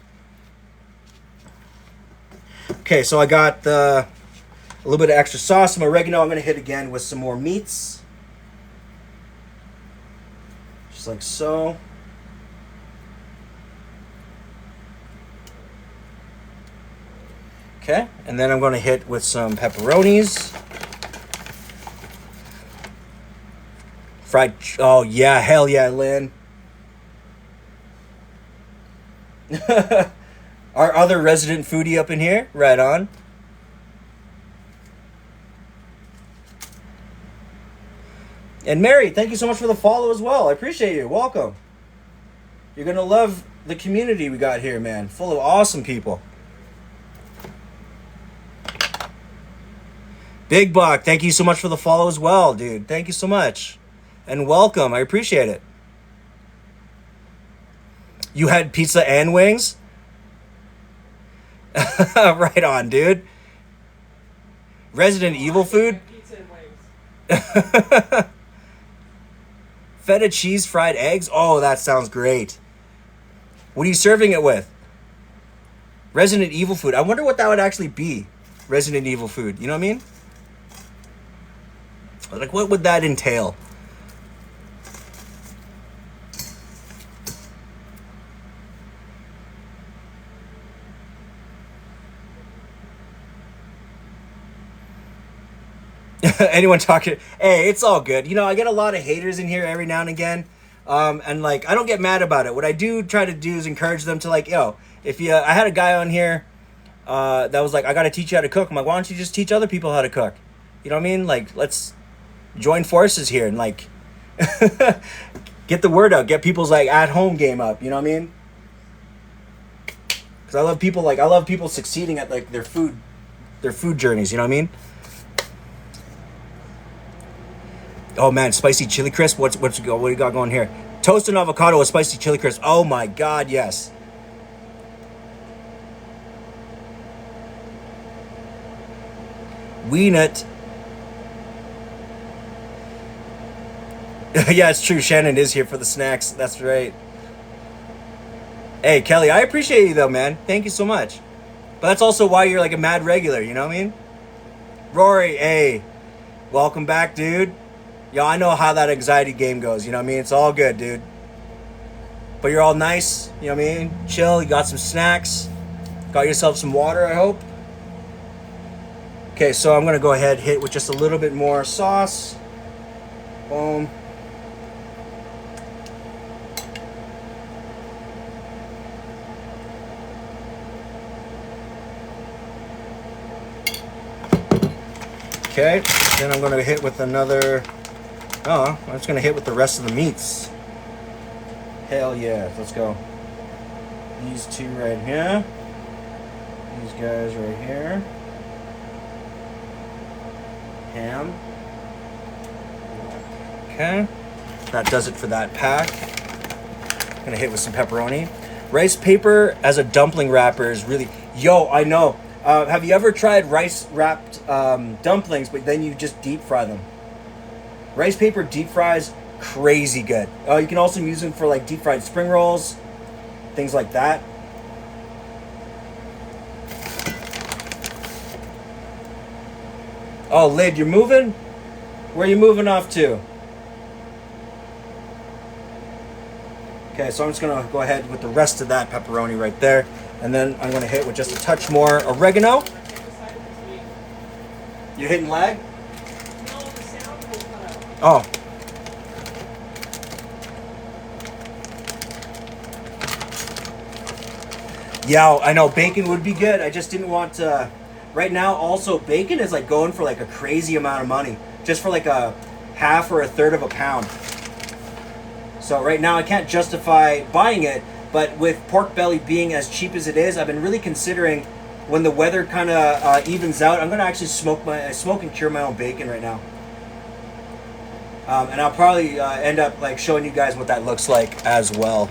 Speaker 2: Okay, so I got a little bit of extra sauce, some oregano. I'm going to hit again with some more meats. Just like so. Okay, and then I'm going to hit with some pepperonis. Fried, oh yeah, hell yeah, Lynn. Our other resident foodie up in here, right on. And Mary, thank you so much for the follow as well. I appreciate you. Welcome. You're going to love the community we got here, man. Full of awesome people. Big Buck, thank you so much for the follow as well, dude. Thank you so much. And welcome. I appreciate it. You had pizza and wings? Right on, dude. Resident Evil food?
Speaker 3: Pizza and wings.
Speaker 2: Feta cheese fried eggs? Oh, that sounds great. What are you serving it with? Resident Evil food. I wonder what that would actually be. Resident Evil food. You know what I mean? Like, what would that entail? Anyone talking? Hey, it's all good. You know, I get a lot of haters in here every now and again. And like, I don't get mad about it. What I do try to do is encourage them to like, yo, if you, I had a guy on here, that was like, I got to teach you how to cook. I'm like, why don't you just teach other people how to cook? You know what I mean? Like, let's join forces here and like, get the word out, get people's like at home game up. You know what I mean? Cause I love people succeeding at like their food journeys. You know what I mean? Oh man, spicy chili crisp. What do you got going here? Toasted avocado with spicy chili crisp. Oh my god, yes. Ween it. Yeah, it's true. Shannon is here for the snacks. That's right. Hey, Kelly, I appreciate you though, man. Thank you so much. But that's also why you're like a mad regular, you know what I mean? Rory, hey. Welcome back, dude. Yo, I know how that anxiety game goes, you know what I mean? It's all good, dude. But you're all nice, you know what I mean? Chill, you got some snacks. Got yourself some water, I hope. Okay, so I'm going to go ahead and hit with just a little bit more sauce. Boom. Okay, then I'm going to hit with another... Oh, I'm just going to hit with the rest of the meats. Hell yeah, let's go. These two right here. These guys right here. Ham. Okay, that does it for that pack. I'm going to hit with some pepperoni. Rice paper as a dumpling wrapper is really... Yo, I know. Have you ever tried rice-wrapped dumplings, but then you just deep fry them? Rice paper deep fries, crazy good. You can also use them for like deep fried spring rolls, things like that. Oh, Lid, you're moving? Where are you moving off to? Okay, so I'm just gonna go ahead with the rest of that pepperoni right there. And then I'm gonna hit with just a touch more oregano. You're hitting lag? Oh. Yeah, I know bacon would be good. I just didn't want to. Right now, also bacon is like going for like a crazy amount of money, just for like a half or a third of a pound. So right now I can't justify buying it, but with pork belly being as cheap as it is, I've been really considering when the weather kind of evens out, I'm gonna actually smoke and cure my own bacon right now. And I'll probably end up like showing you guys what that looks like as well.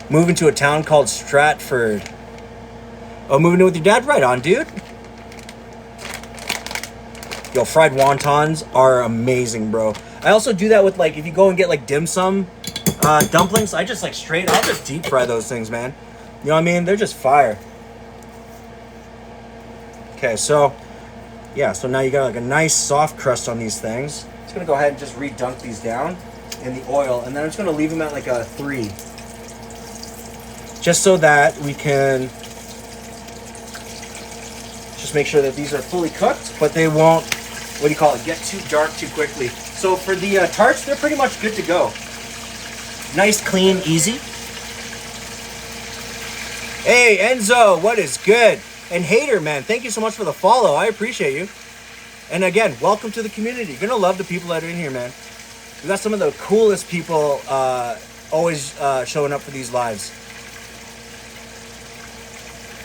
Speaker 2: Moving to a town called Stratford. Oh, moving in with your dad? Right on, dude. Yo, fried wontons are amazing, bro. I also do that with like if you go and get like dim sum dumplings. I just like I'll just deep fry those things, man. You know what I mean? They're just fire. Okay, so yeah, so now you got like a nice soft crust on these things. Just gonna go ahead and just re-dunk these down in the oil, and then I'm just gonna leave them at like a 3, just so that we can just make sure that these are fully cooked, but they won't, what do you call it, get too dark too quickly. So for the tarts, they're pretty much good to go. Nice, clean, easy. Hey, Enzo, what is good? And Hater, man, thank you so much for the follow. I appreciate you. And again, welcome to the community. You're gonna love the people that are in here, man. We got some of the coolest people always showing up for these lives.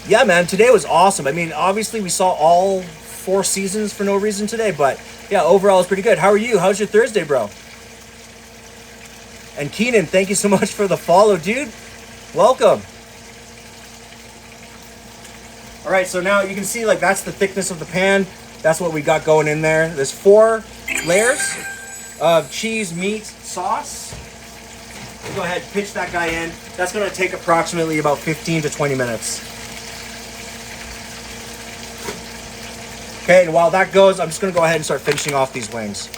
Speaker 2: Yeah, man, today was awesome. I mean, obviously we saw all 4 seasons for no reason today, but yeah, overall it's pretty good. How are you? How's your Thursday, bro? And Keenan, thank you so much for the follow, dude. Welcome. All right, so now you can see like that's the thickness of the pan. That's what we got going in there. There's 4 layers of cheese, meat, sauce. We'll go ahead and pitch that guy in. That's gonna take approximately about 15 to 20 minutes. Okay, and while that goes, I'm just gonna go ahead and start finishing off these wings.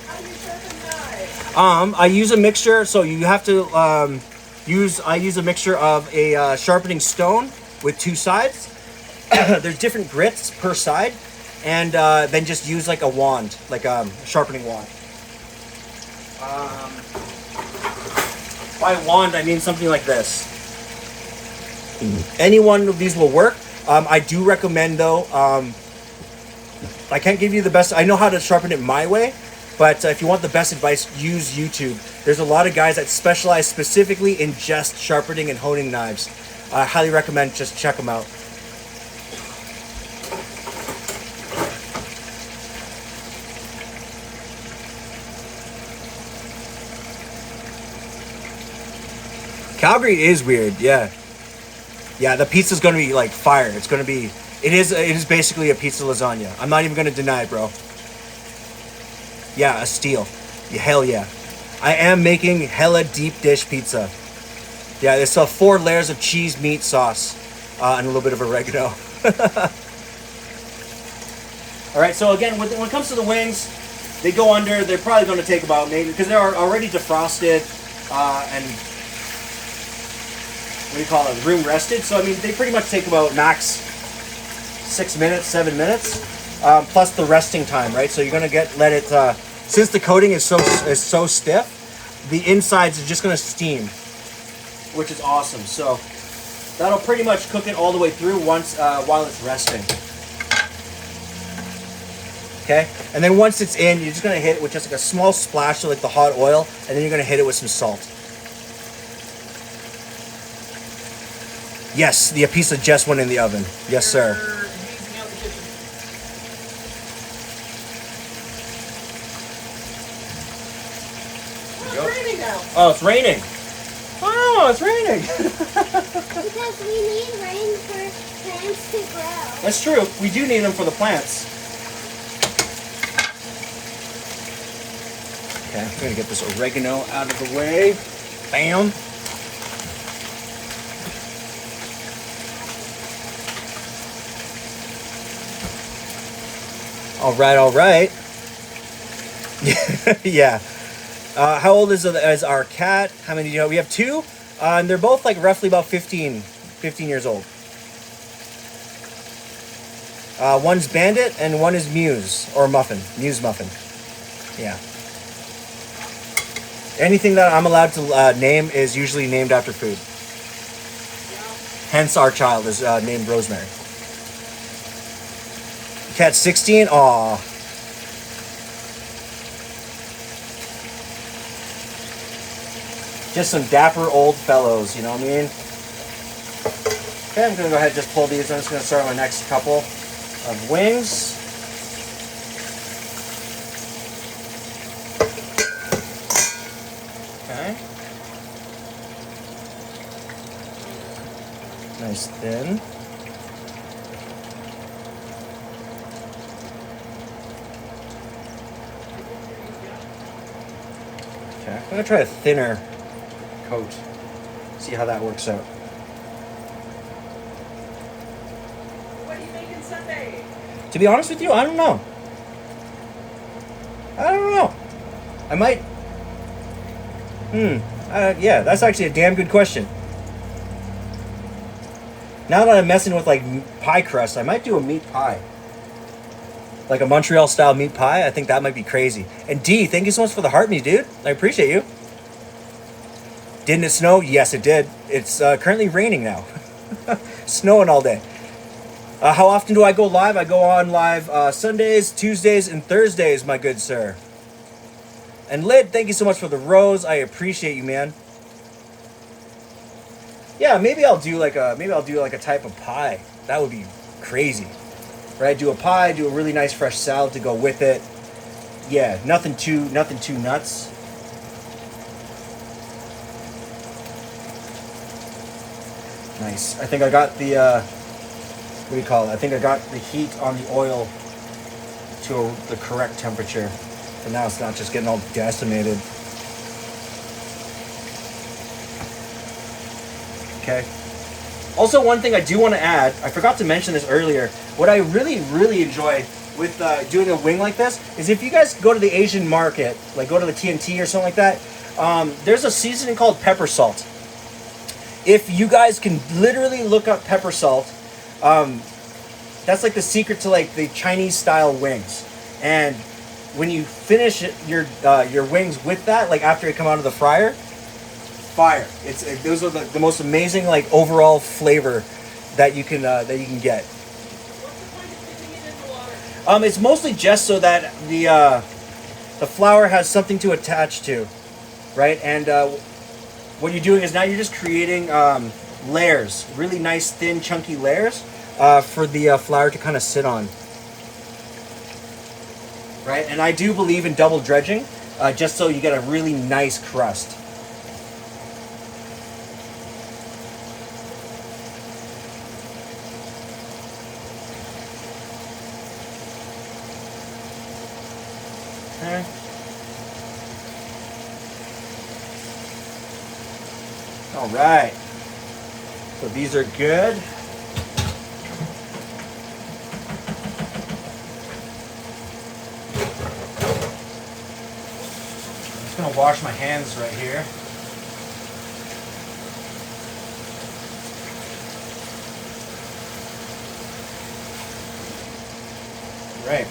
Speaker 3: How do you sharpen knives?
Speaker 2: I use a mixture, so you have to I use a mixture of a sharpening stone with 2 sides. There's different grits per side, and then just use like a wand, like a sharpening wand. By wand, I mean something like this. Any one of these will work. I do recommend though, I can't give you the best, I know how to sharpen it my way, but if you want the best advice, use YouTube. There's a lot of guys that specialize specifically in just sharpening and honing knives. I highly recommend just check them out. Calgary is weird, yeah. Yeah, the pizza's gonna be like fire. It's gonna be, it is basically a pizza lasagna. I'm not even gonna deny it, bro. Yeah, a steal. Yeah, hell yeah. I am making hella deep dish pizza. Yeah, there's 4 layers of cheese, meat, sauce, and a little bit of oregano. All right, so again, when it comes to the wings, they go under. They're probably going to take about maybe, because they're already defrosted and what do you call it, room rested. So I mean, they pretty much take about max 6 minutes, 7 minutes, plus the resting time, right? So you're going to let it, since the coating is so stiff, the insides are just going to steam, which is awesome. So that'll pretty much cook it all the way through once while it's resting. Okay, and then once it's in, you're just gonna hit it with just like a small splash of like the hot oil, and then you're gonna hit it with some salt. Yes, the pizza just went in the oven. Yes, sir.
Speaker 3: Amazing out the kitchen. Oh, it's raining now.
Speaker 2: Oh, it's raining. Oh, it's raining.
Speaker 4: Because we need rain for plants to grow.
Speaker 2: That's true. We do need them for the plants. Okay, I'm gonna get this oregano out of the way. Bam. All right. Yeah. How old is our cat? How many do you know? We have 2, and they're both like roughly about 15 years old. One's Bandit and one is Muse, or Muffin. Muse Muffin. Yeah. Anything that I'm allowed to name is usually named after food. Hence our child is named Rosemary. Cat's 16? Aw. Just some dapper old fellows, you know what I mean? Okay, I'm gonna go ahead and just pull these. I'm just gonna start on my next couple of wings. Okay. Nice thin. Okay, I'm gonna try a thinner coat. See how that works out.
Speaker 3: What are you making Sunday?
Speaker 2: To be honest with you, I don't know. I might. Yeah, that's actually a damn good question. Now that I'm messing with like pie crust, I might do a meat pie. Like a Montreal style meat pie. I think that might be crazy. And D, thank you so much for the heart me, dude. I appreciate you. Didn't it snow? Yes, it did. It's currently raining now. Snowing all day. How often do I go live? I go on live Sundays, Tuesdays, and Thursdays, my good sir. And Lid, thank you so much for the rose. I appreciate you, man. Yeah, maybe I'll do like a type of pie. That would be crazy. Right? Do a pie, do a really nice fresh salad to go with it. Yeah, nothing too nuts. Nice. I think I got the what do you call it? I think I got the heat on the oil to the correct temperature. And now it's not just getting all decimated. Okay. Also, one thing I do want to add, I forgot to mention this earlier. What I really, really enjoy with doing a wing like this is if you guys go to the Asian market, like go to the TNT or something like that, there's a seasoning called pepper salt. If you guys can literally look up pepper salt, that's like the secret to like the Chinese style wings. And when you finish your wings with that, like after it come out of the fryer, fire! Those are the most amazing like overall flavor that you can get.
Speaker 3: What's the point of dipping it in the water?
Speaker 2: It's mostly just so that the flour has something to attach to, right? And what you're doing is now you're just creating layers, really nice thin chunky layers for the flour to kind of sit on. Right, and I do believe in double dredging, just so you get a really nice crust. Okay. All right. So these are good. I'm gonna wash my hands right here. Right.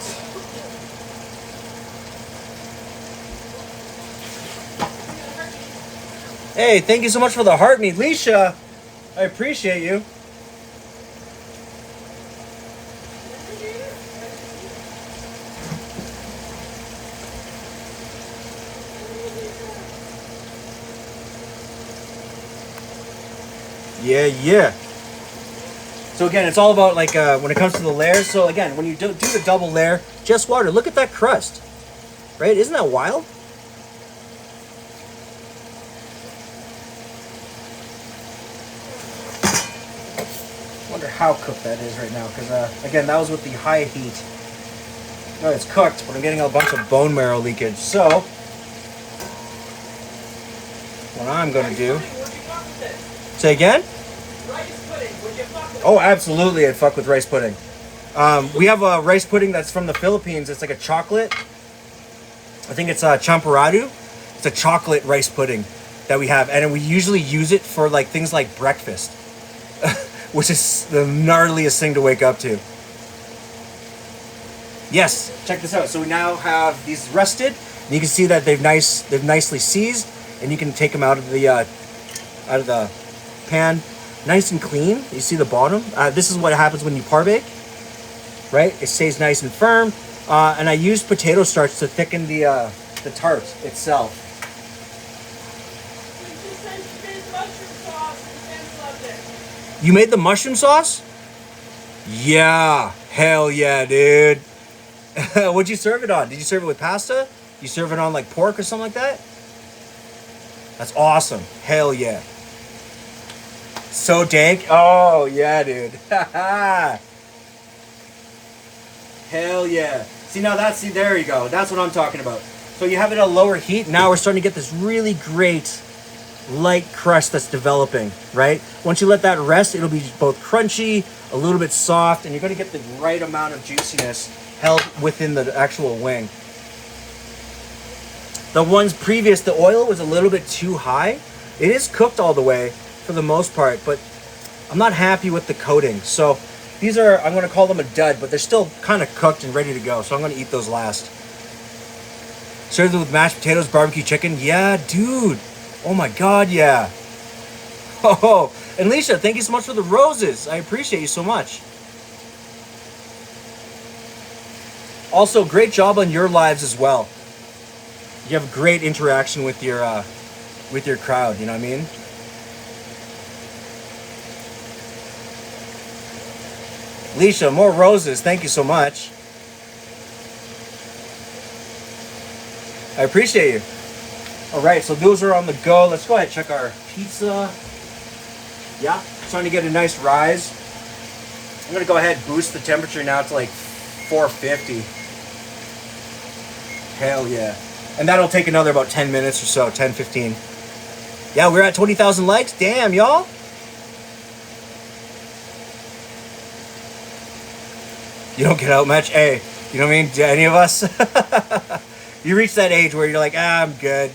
Speaker 2: Hey, thank you so much for the heart meat, Leisha. I appreciate you. Yeah. So again, it's all about like when it comes to the layers. So again, when you do the double layer, just water. Look at that crust, right? Isn't that wild? Wonder how cooked that is right now, because again, that was with the high heat. No, it's cooked, but I'm getting a bunch of bone marrow leakage. So what I'm gonna do? Say again?
Speaker 3: Rice pudding. Would you fuck with it?
Speaker 2: Oh, absolutely, I'd fuck with rice pudding. We have a rice pudding that's from the Philippines. It's like a chocolate. I think it's champorado. It's a chocolate rice pudding that we have, and we usually use it for like things like breakfast, which is the gnarliest thing to wake up to. Yes, check this out. So we now have these rested, and you can see that they've nicely seized, and you can take them out of the pan, nice and clean. You see the bottom. This is what happens when you par bake, right? It stays nice and firm. And I use potato starch to thicken the tart itself.
Speaker 3: We just made mushroom sauce and fans loved it.
Speaker 2: You made the mushroom sauce? Yeah, hell yeah, dude. What'd you serve it on? Did you serve it with pasta? You serve it on like pork or something like that? That's awesome. Hell yeah. So dank. Oh yeah, dude. Hell yeah. See, there you go. That's what I'm talking about. So you have it at a lower heat. Now we're starting to get this really great light crust that's developing, right? Once you let that rest, it'll be both crunchy, a little bit soft, and you're gonna get the right amount of juiciness held within the actual wing. The ones previous, the oil was a little bit too high. It is cooked all the way for the most part, but I'm not happy with the coating. So these are, I'm gonna call them a dud, but they're still kind of cooked and ready to go. So I'm gonna eat those last. Served with mashed potatoes, barbecue chicken. Yeah, dude. Oh my God, yeah. Oh, and Leisha, thank you so much for the roses. I appreciate you so much. Also, great job on your lives as well. You have great interaction with your crowd, you know what I mean? Leisha, more roses. Thank you so much. I appreciate you. All right, so those are on the go. Let's go ahead and check our pizza. Yeah, starting to get a nice rise. I'm gonna go ahead and boost the temperature now to like 450. Hell yeah. And that'll take another about 10 minutes or so, 10, 15. Yeah, we're at 20,000 likes. Damn, y'all. You don't get out much? Hey, you know what I mean? Do any of us? You reach that age where you're like, I'm good.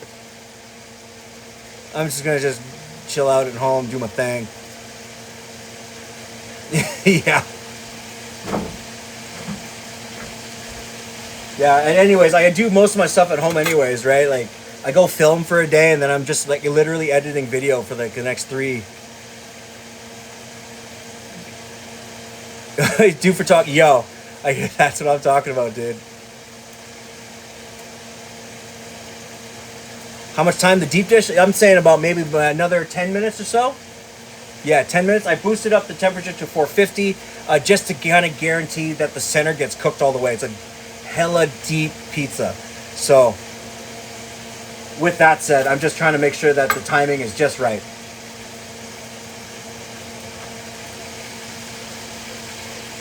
Speaker 2: I'm just gonna just chill out at home, do my thing. Yeah. Yeah, and anyways, I do most of my stuff at home anyways, right? Like, I go film for a day and then I'm just like literally editing video for like the next 3. Do for talk, yo. That's what I'm talking about, dude. How much time the deep dish? I'm saying about maybe another 10 minutes or so. Yeah, 10 minutes. I boosted up the temperature to 450 just to kind of guarantee that the center gets cooked all the way. It's a hella deep pizza. So with that said, I'm just trying to make sure that the timing is just right.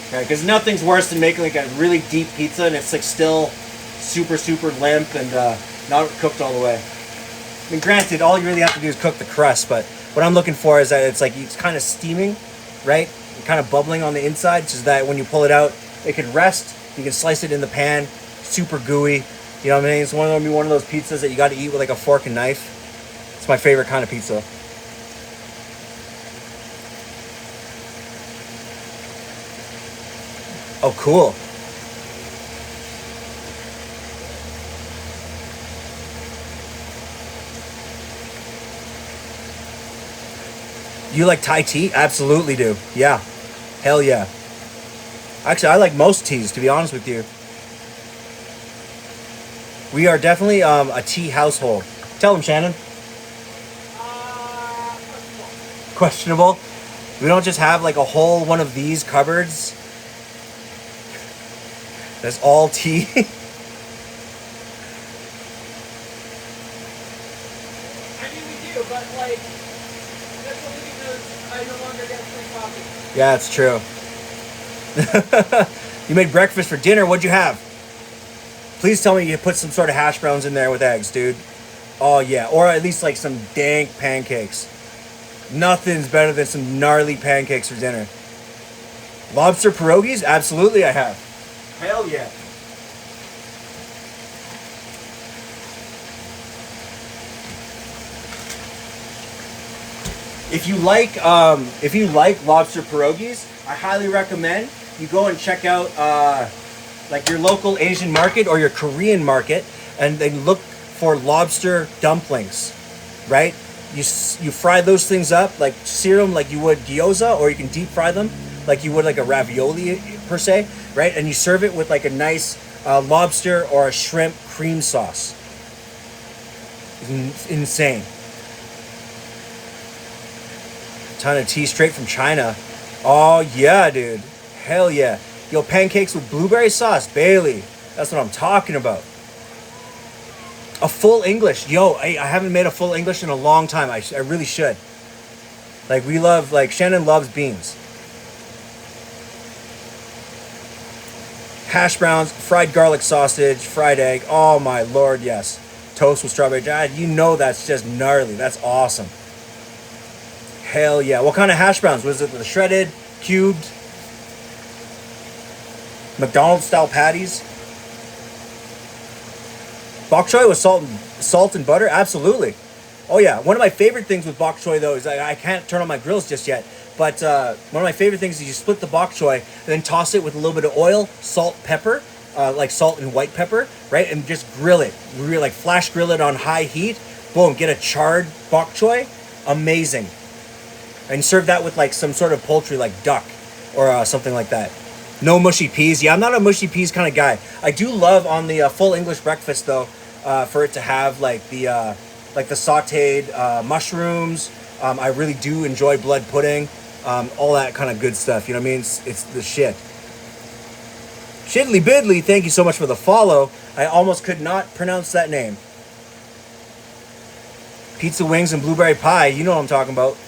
Speaker 2: Okay, because nothing's worse than making like a really deep pizza and it's like still super limp and not cooked all the way. I mean, granted, all you really have to do is cook the crust, but what I'm looking for is that it's kind of steaming, right? And kind of bubbling on the inside, so that when you pull it out, it can rest. You can slice it in the pan, super gooey. You know what I mean? It's one of those pizzas that you got to eat with like a fork and knife. It's my favorite kind of pizza. Oh, cool. You like Thai tea? Absolutely do. Yeah. Hell yeah. Actually, I like most teas, to be honest with you. We are definitely a tea household. Tell them, Shannon. Questionable. We don't just have like a whole one of these cupboards. That's all tea.
Speaker 3: I mean, we do, but like, that's only because I no longer get free coffee.
Speaker 2: Yeah, it's true. You made breakfast for dinner. What'd you have? Please tell me you put some sort of hash browns in there with eggs, dude. Oh, yeah. Or at least like some dank pancakes. Nothing's better than some gnarly pancakes for dinner. Lobster pierogies? Absolutely, I have. Hell yeah. If you like lobster pierogies, I highly recommend you go and check out like your local Asian market or your Korean market, and then look for lobster dumplings, right? You fry those things up, like sear them like you would gyoza, or you can deep fry them like you would like a ravioli per se, right? And you serve it with like a nice lobster or a shrimp cream sauce. Insane. Ton of tea straight from China. Oh yeah, dude. Hell yeah. Yo, pancakes with blueberry sauce, Bailey. That's what I'm talking about. A full English. Yo, I haven't made a full English in a long time. I really should. Like, Shannon loves beans. hash browns, fried garlic sausage, fried egg. Oh my lord, yes. Toast with strawberry jam. You know that's just gnarly. That's awesome. Hell yeah. What kind of hash browns? Was it the shredded, cubed, McDonald's style patties? Bok choy with salt and butter? Absolutely. Oh yeah. One of my favorite things with bok choy though is I can't turn on my grills just yet. But one of my favorite things is you split the bok choy and then toss it with a little bit of oil, salt, pepper, like salt and white pepper, right? And just grill it. Really like flash grill it on high heat. Boom, get a charred bok choy. Amazing. And serve that with like some sort of poultry like duck or something like that. No mushy peas. Yeah, I'm not a mushy peas kind of guy. I do love on the full English breakfast though, for it to have like the sautéed mushrooms. I really do enjoy blood pudding. All that kind of good stuff. You know what I mean? It's the shit. Shiddly Bidly, thank you so much for the follow. I almost could not pronounce that name. Pizza wings and blueberry pie. You know what I'm talking about.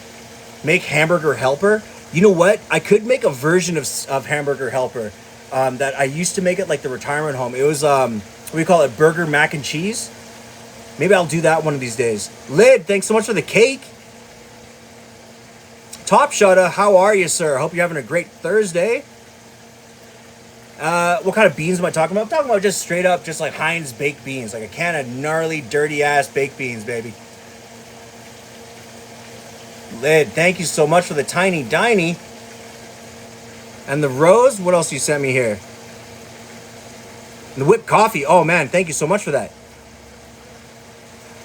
Speaker 2: Make hamburger helper. You know what? I could make a version of hamburger helper that I used to make at like the retirement home. It was, what do we call it? Burger mac and cheese. Maybe I'll do that one of these days. Lid, thanks so much for the cake. Top Shotta, how are you, sir? Hope you're having a great Thursday. What kind of beans am I talking about? I'm talking about just straight up, just like Heinz baked beans. Like a can of gnarly, dirty ass baked beans, baby. Lid, thank you so much for the tiny diny. And the rose, what else you sent me here? And the whipped coffee. Oh man, thank you so much for that.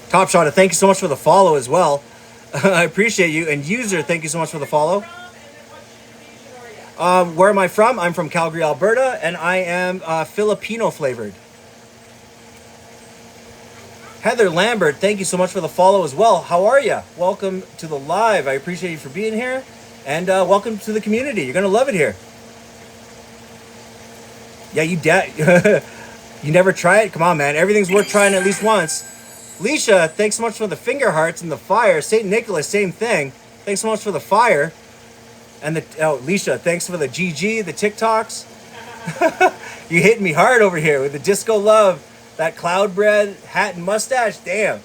Speaker 2: Top Shotta, thank you so much for the follow as well. I appreciate you. And user, thank you so much for the follow. Where am I from? I'm from Calgary, Alberta, and I am Filipino flavored. Heather Lambert, thank you so much for the follow as well. How are you? Welcome to the live. I appreciate you for being here, and welcome to the community. You're gonna love it here. Yeah, you never try it? Come on, man. Everything's worth trying at least once. Leisha, thanks so much for the finger hearts and the fire. St. Nicholas, same thing. Thanks so much for the fire. And Leisha, thanks for the GG, the TikToks. You hitting me hard over here with the disco love, that cloud bread, hat and mustache. Damn.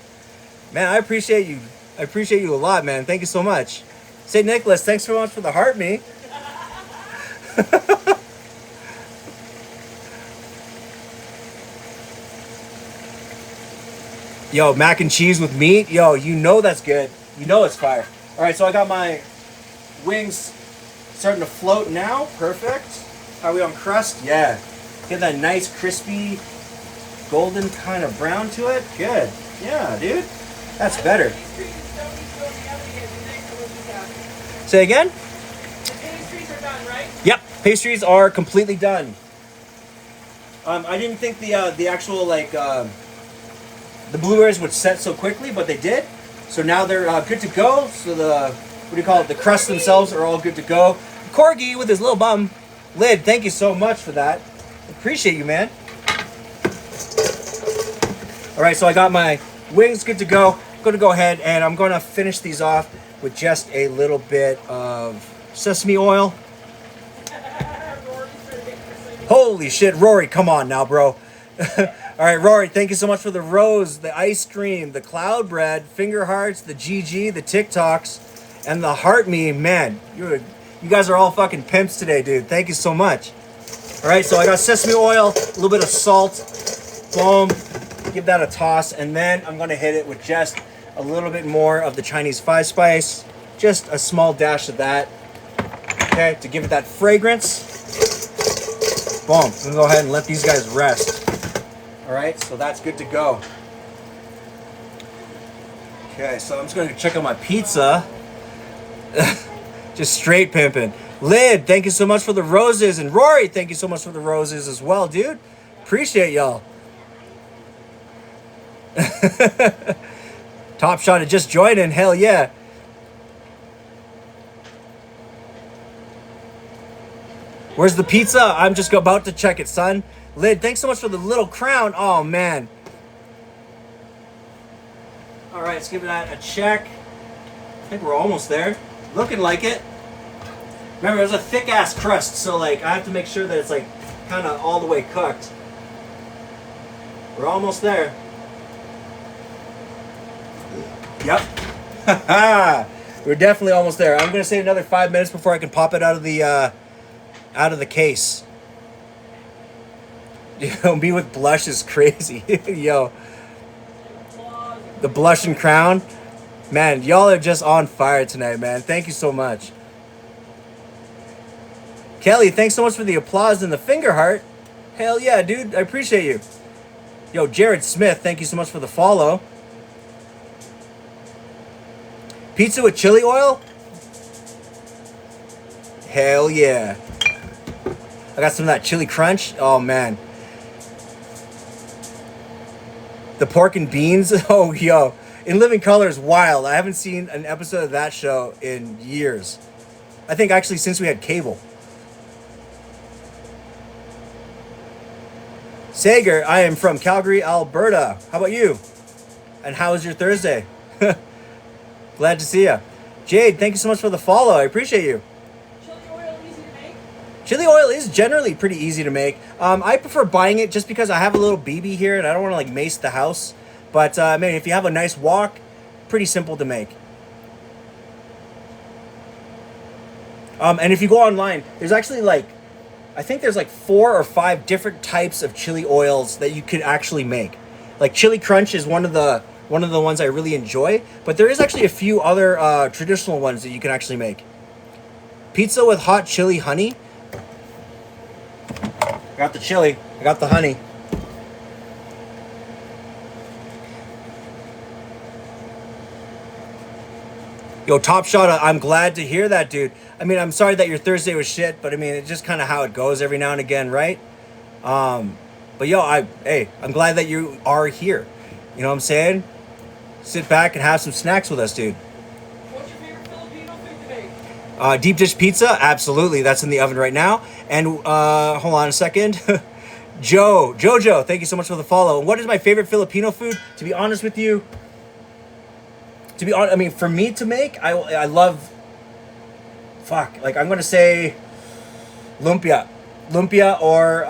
Speaker 2: Man, I appreciate you. I appreciate you a lot, man. Thank you so much. St. Nicholas, thanks so much for the heart me. Yo, mac and cheese with meat. Yo, you know that's good. You know it's fire. All right, so I got my wings starting to float now. Perfect. Are we on crust? Yeah. Get that nice crispy golden kind of brown to it. Good. Yeah, dude. That's better. Say again?
Speaker 3: The pastries are done, right?
Speaker 2: Yep. Pastries are completely done. I didn't think the actual like the blueberries would set so quickly, but they did. So now they're good to go. So the, what do you call it? The crusts themselves are all good to go. Corgi with his little bum. Lid, thank you so much for that. Appreciate you, man. All right, so I got my wings good to go. I'm going to go ahead and I'm going to finish these off with just a little bit of sesame oil. Holy shit, Rory, come on now, bro. All right, Rory, thank you so much for the rose, the ice cream, the cloud bread, finger hearts, the GG, the TikToks, and the heart me. Man, you guys are all fucking pimps today, dude. Thank you so much. All right, so I got sesame oil, a little bit of salt. Boom. Give that a toss, and then I'm going to hit it with just a little bit more of the Chinese 5-spice. Just a small dash of that, okay, to give it that fragrance. Boom. I'm going to go ahead and let these guys rest. All right, so that's good to go. Okay, so I'm just going to check out my pizza. Just straight pimping. Lid, thank you so much for the roses. And Rory, thank you so much for the roses as well, dude. Appreciate y'all. Top Shot just joined in. Hell yeah. Where's the pizza? I'm just about to check it, son. Lid, thanks so much for the little crown. Oh, man. All right, let's give that a check. I think we're almost there. Looking like it. Remember, it was a thick-ass crust, so, like, I have to make sure that it's, like, kind of all the way cooked. We're almost there. Yep. We're definitely almost there. I'm gonna say another 5 minutes before I can pop it out of the case. You know, me with blush is crazy. Yo, the blush and crown. Man, y'all are just on fire tonight, man. Thank you so much. Kelly, thanks so much for the applause and the finger heart. Hell yeah, dude. I appreciate you. Yo, Jared Smith, thank you so much for the follow. Pizza with chili oil? Hell yeah. I got some of that chili crunch. Oh, man. The pork and beans. Oh, yo. In Living Color is wild. I haven't seen an episode of that show in years. I think actually since we had cable. Sager, I am from Calgary, Alberta. How about you? And how was your Thursday? Glad to see you. Jade, thank you so much for the follow. I appreciate you.
Speaker 3: Chili oil easy to make?
Speaker 2: Chili oil is generally pretty easy to make. I prefer buying it just because I have a little BB here and I don't want to like mace the house. But man, if you have a nice wok, pretty simple to make. And if you go online, there's actually like, I think there's like 4 or 5 different types of chili oils that you could actually make. Like Chili Crunch is one of the ones I really enjoy, but there is actually a few other traditional ones that you can actually make. Pizza with hot chili honey. I got the chili. I got the honey. Yo, Top Shot, I'm glad to hear that, dude. I mean, I'm sorry that your Thursday was shit, but I mean, it's just kind of how it goes every now and again, right? But yo, I'm glad that you are here. You know what I'm saying? Sit back and have some snacks with us, dude.
Speaker 3: What's your favorite Filipino food to make?
Speaker 2: Deep dish pizza, absolutely. That's in the oven right now. And hold on a second. Jojo, thank you so much for the follow. What is my favorite Filipino food? To be honest with you, I mean, for me to make, I love, like I'm gonna say, lumpia or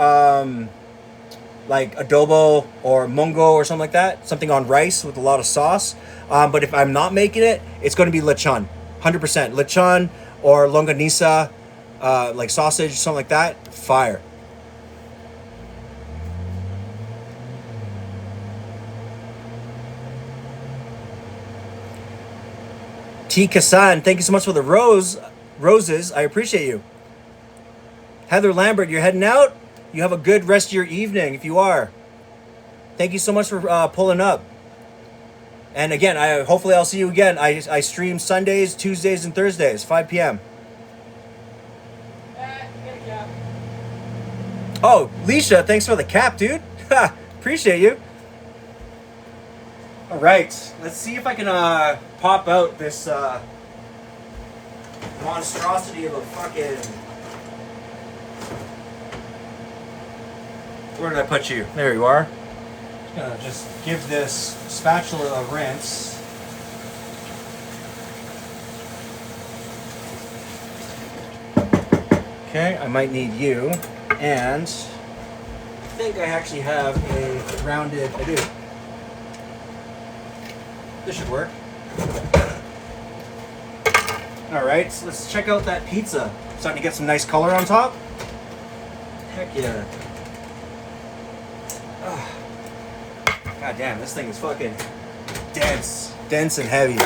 Speaker 2: like adobo or mungo or something like that. Something on rice with a lot of sauce. But if I'm not making it, it's gonna be lechon, 100% lechon or longanisa, like sausage, something like that. Fire. T. Kasan, thank you so much for the roses. I appreciate you. Heather Lambert, you're heading out? You have a good rest of your evening if you are. Thank you so much for pulling up. And again, hopefully I'll see you again. I stream Sundays, Tuesdays, and Thursdays, 5 p.m.
Speaker 3: You get a cap.
Speaker 2: Oh, Leisha, thanks for the cap, dude. Appreciate you. All right, let's see if I can pop out this monstrosity of a fucking... Where did I put you? There you are. Gonna just give this spatula a rinse. Okay, I might need you. And I think I actually have a rounded... I do. This should work. All right, so let's check out that pizza. Starting to get some nice color on top. Heck yeah. God damn, this thing is fucking dense and heavy.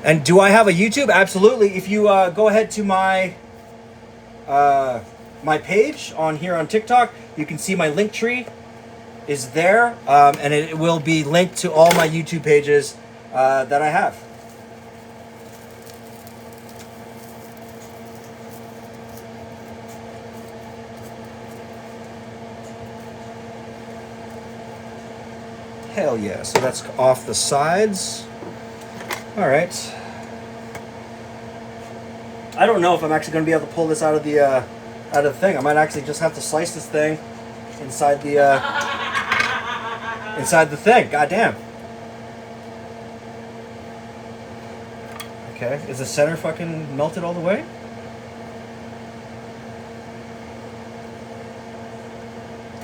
Speaker 2: And do I have a YouTube? Absolutely. If you go ahead to my my page on here on TikTok, you can see my link tree is there, and it will be linked to all my YouTube pages that I have. Hell yeah. So that's off the sides. All right. I don't know if I'm actually going to be able to pull this out of the thing. I might actually just have to slice this thing inside the inside the thing. God damn. Okay, is the center fucking melted all the way?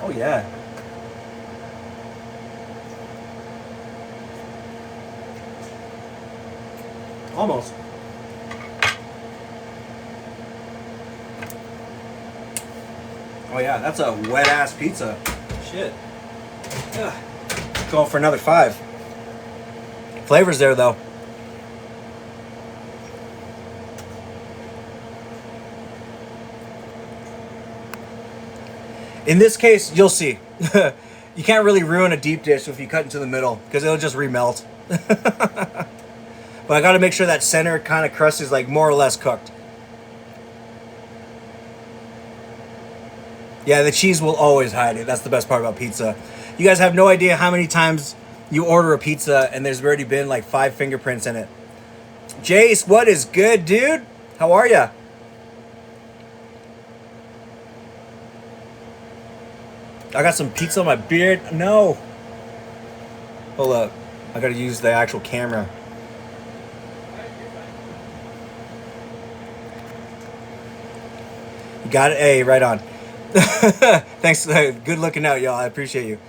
Speaker 2: Oh yeah. Almost. Oh yeah, that's a wet ass pizza. Shit. Ugh. Going for another 5. Flavor's there though. In this case, you'll see. You can't really ruin a deep dish if you cut into the middle because it'll just remelt. But I got to make sure that center kind of crust is like more or less cooked. Yeah, the cheese will always hide it. That's the best part about pizza. You guys have no idea how many times you order a pizza and there's already been like 5 fingerprints in it. Jace, what is good, dude? How are ya? I got some pizza on my beard. No. Hold up. I gotta use the actual camera. You got it? Hey, right on. Thanks. Good looking out, y'all. I appreciate you.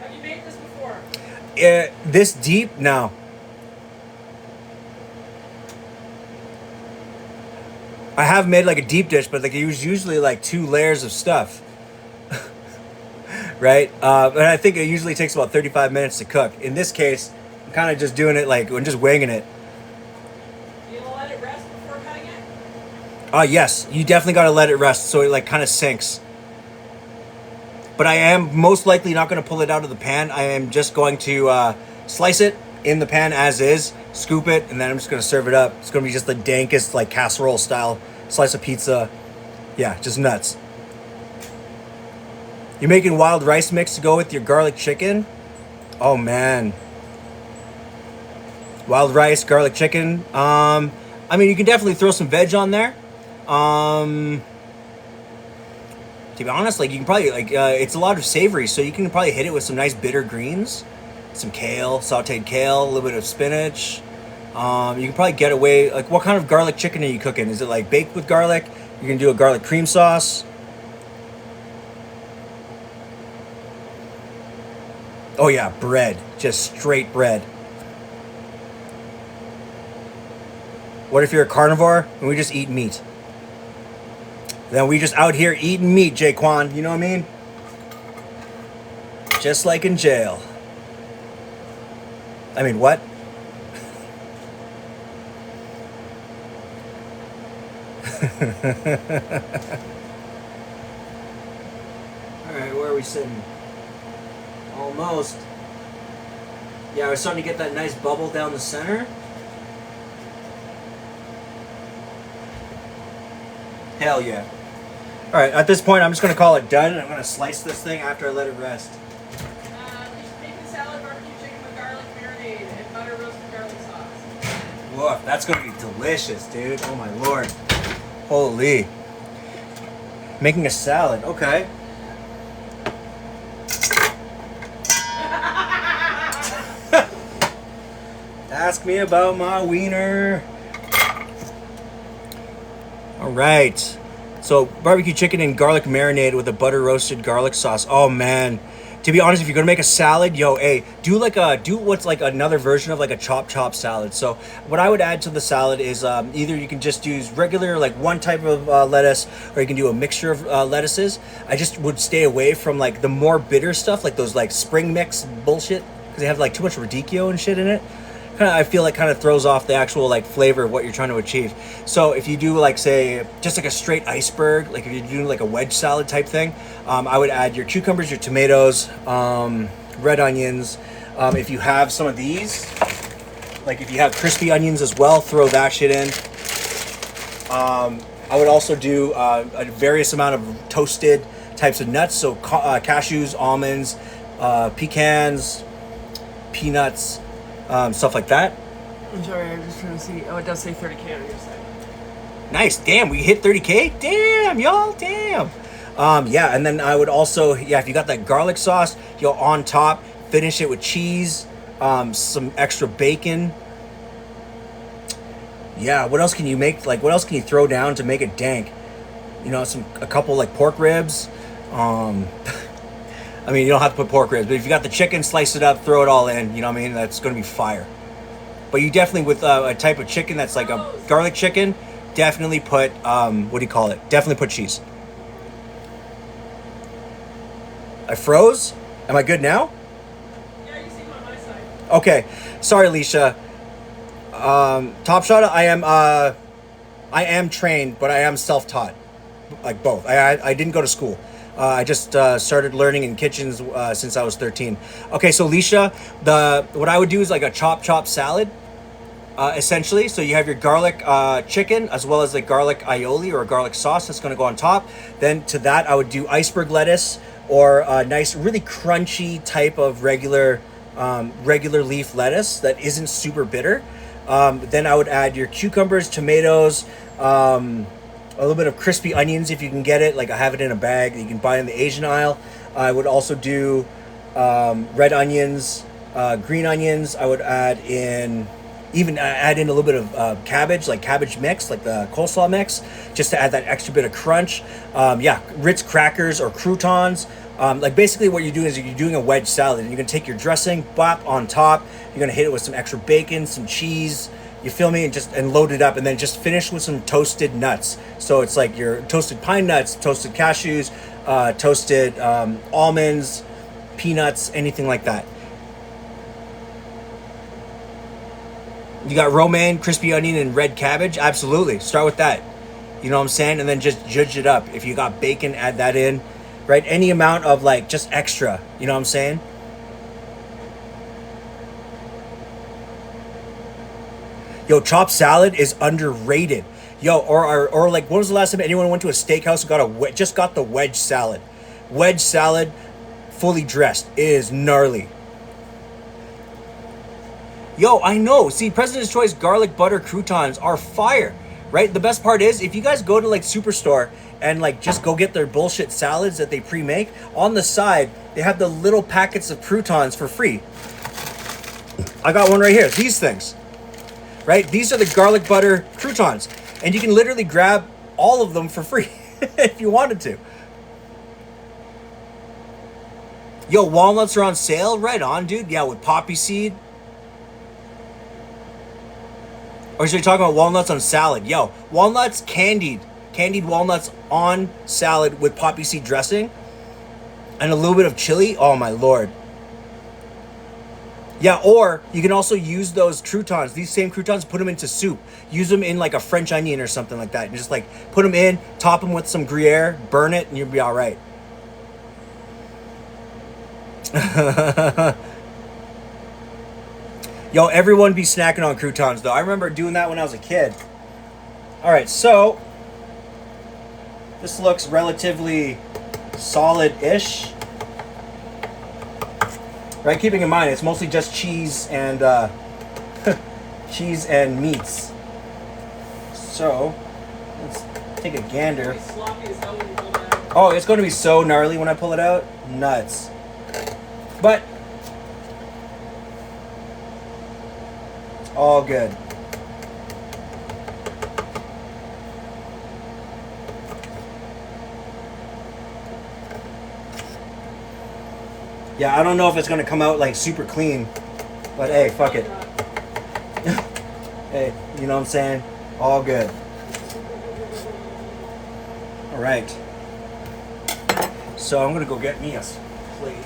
Speaker 3: Have you made this before?
Speaker 2: This deep? No. I have made like a deep dish, but like it was usually like 2 layers of stuff. Right? And I think it usually takes about 35 minutes to cook. In this case, I'm kind of just doing it like, I'm just winging it.
Speaker 3: You gonna let it rest before cutting it?
Speaker 2: Yes, you definitely got to let it rest so it like kind of sinks. But I am most likely not going to pull it out of the pan. I am just going to slice it in the pan as is, scoop it, and then I'm just going to serve it up. It's going to be just the dankest like casserole style slice of pizza. Yeah, just nuts. You're making wild rice mix to go with your garlic chicken? Oh man. Wild rice, garlic chicken. I mean, you can definitely throw some veg on there. To be honest, like you can probably like it's a lot of savory, so you can probably hit it with some nice bitter greens, some kale, sautéed kale, a little bit of spinach. You can probably get away. Like, what kind of garlic chicken are you cooking? Is it like baked with garlic? You can do a garlic cream sauce. Oh yeah, bread, just straight bread. What if you're a carnivore and we just eat meat? Then we just out here eating meat, Jaquan. You know what I mean? Just like in jail. I mean, what? Alright, where are we sitting? Almost. Yeah, we're starting to get that nice bubble down the center. Hell yeah. Alright, at this point I'm just going to call it done, and I'm going to slice this thing after I let it rest.
Speaker 3: You should make a salad, barbecue chicken with garlic marinade and butter roasted garlic sauce.
Speaker 2: Woof, that's going to be delicious, dude. Oh my lord. Holy. Making a salad, okay. Ask me about my wiener. All right. So barbecue chicken and garlic marinade with a butter roasted garlic sauce. Oh man. To be honest, if you're gonna make a salad, yo, hey, do what's like another version of like a chop salad. So what I would add to the salad is either you can just use regular like one type of lettuce, or you can do a mixture of lettuces. I just would stay away from like the more bitter stuff, like those like spring mix bullshit, because they have like too much radicchio and shit in it. I feel like kind of throws off the actual like flavor of what you're trying to achieve. So if you do like say just like a straight iceberg, like if you're doing like a wedge salad type thing, I would add your cucumbers, your tomatoes, red onions. If you have some of these, like if you have crispy onions as well, throw that shit in. I would also do a various amount of toasted types of nuts, so cashews, almonds, pecans, peanuts. Stuff like that.
Speaker 3: I'm sorry, I'm just trying to see. Oh, it does say 30K on your side.
Speaker 2: Nice. Damn, we hit 30K? Damn, y'all. Damn. Yeah, and then I would also, if you got that garlic sauce, on top, finish it with cheese, some extra bacon. Yeah, what else can you make? Like, what else can you throw down to make it dank? A couple like pork ribs, I mean, you don't have to put pork ribs, but if you got the chicken, slice it up, throw it all in. You know what I mean? That's going to be fire. But you definitely, with a type of chicken that's like a garlic chicken, definitely put, what do you call it? Definitely put cheese. I froze? Am I good now?
Speaker 3: Yeah, you seem on my side.
Speaker 2: Okay. Sorry, Alicia. Top Shot, I am trained, but I am self-taught. Like both. I didn't go to school. I just started learning in kitchens since I was 13. Okay, so Alicia, what I would do is like a chop salad, essentially. So you have your garlic chicken as well as the garlic aioli or a garlic sauce that's going to go on top. Then to that, I would do iceberg lettuce or a nice, really crunchy type of regular leaf lettuce that isn't super bitter. Then I would add your cucumbers, tomatoes, a little bit of crispy onions if you can get it. Like I have it in a bag that you can buy in the Asian aisle. I would also do red onions, green onions. I would add in a little bit of cabbage, like cabbage mix, like the coleslaw mix, just to add that extra bit of crunch. Ritz crackers or croutons. Like basically what you're doing is you're doing a wedge salad, and you're gonna take your dressing, bop on top. You're gonna hit it with some extra bacon, some cheese. You feel me? And load it up, and then just finish with some toasted nuts. So it's like your toasted pine nuts, toasted cashews, toasted almonds, peanuts, anything like that. You got romaine, crispy onion, and red cabbage. Absolutely, start with that. You know what I'm saying? And then just judge it up. If you got bacon, add that in. Right? Any amount of like just extra. You know what I'm saying? Yo, chopped salad is underrated. Yo, or like, when was the last time anyone went to a steakhouse and just got the wedge salad? Wedge salad, fully dressed, is gnarly. Yo, I know. See, President's Choice garlic butter croutons are fire, right? The best part is, if you guys go to like Superstore and like just go get their bullshit salads that they pre-make, on the side, they have the little packets of croutons for free. I got one right here. These things. Right? These are the garlic butter croutons. And you can literally grab all of them for free if you wanted to. Yo, walnuts are on sale? Right on, dude. Yeah, with poppy seed. Or so you're talking about walnuts on salad. Yo, walnuts candied. Candied walnuts on salad with poppy seed dressing. And a little bit of chili. Oh, my Lord. Yeah, or you can also use those croutons, these same croutons, put them into soup. Use them in like a French onion or something like that. And just like put them in, top them with some Gruyere, burn it, and you'll be all right. Yo, everyone be snacking on croutons, though. I remember doing that when I was a kid. All right, so this looks relatively solid-ish. Right, keeping in mind it's mostly just cheese and cheese and meats. So let's take a gander.
Speaker 3: It's sloppy as hell when you pull it out.
Speaker 2: Oh, it's going to be so gnarly when I pull it out. Nuts. But it's all good. Yeah, I don't know if it's gonna come out like super clean, but hey, fuck it. Hey, you know what I'm saying? All good. All right. So I'm gonna go get me a plate.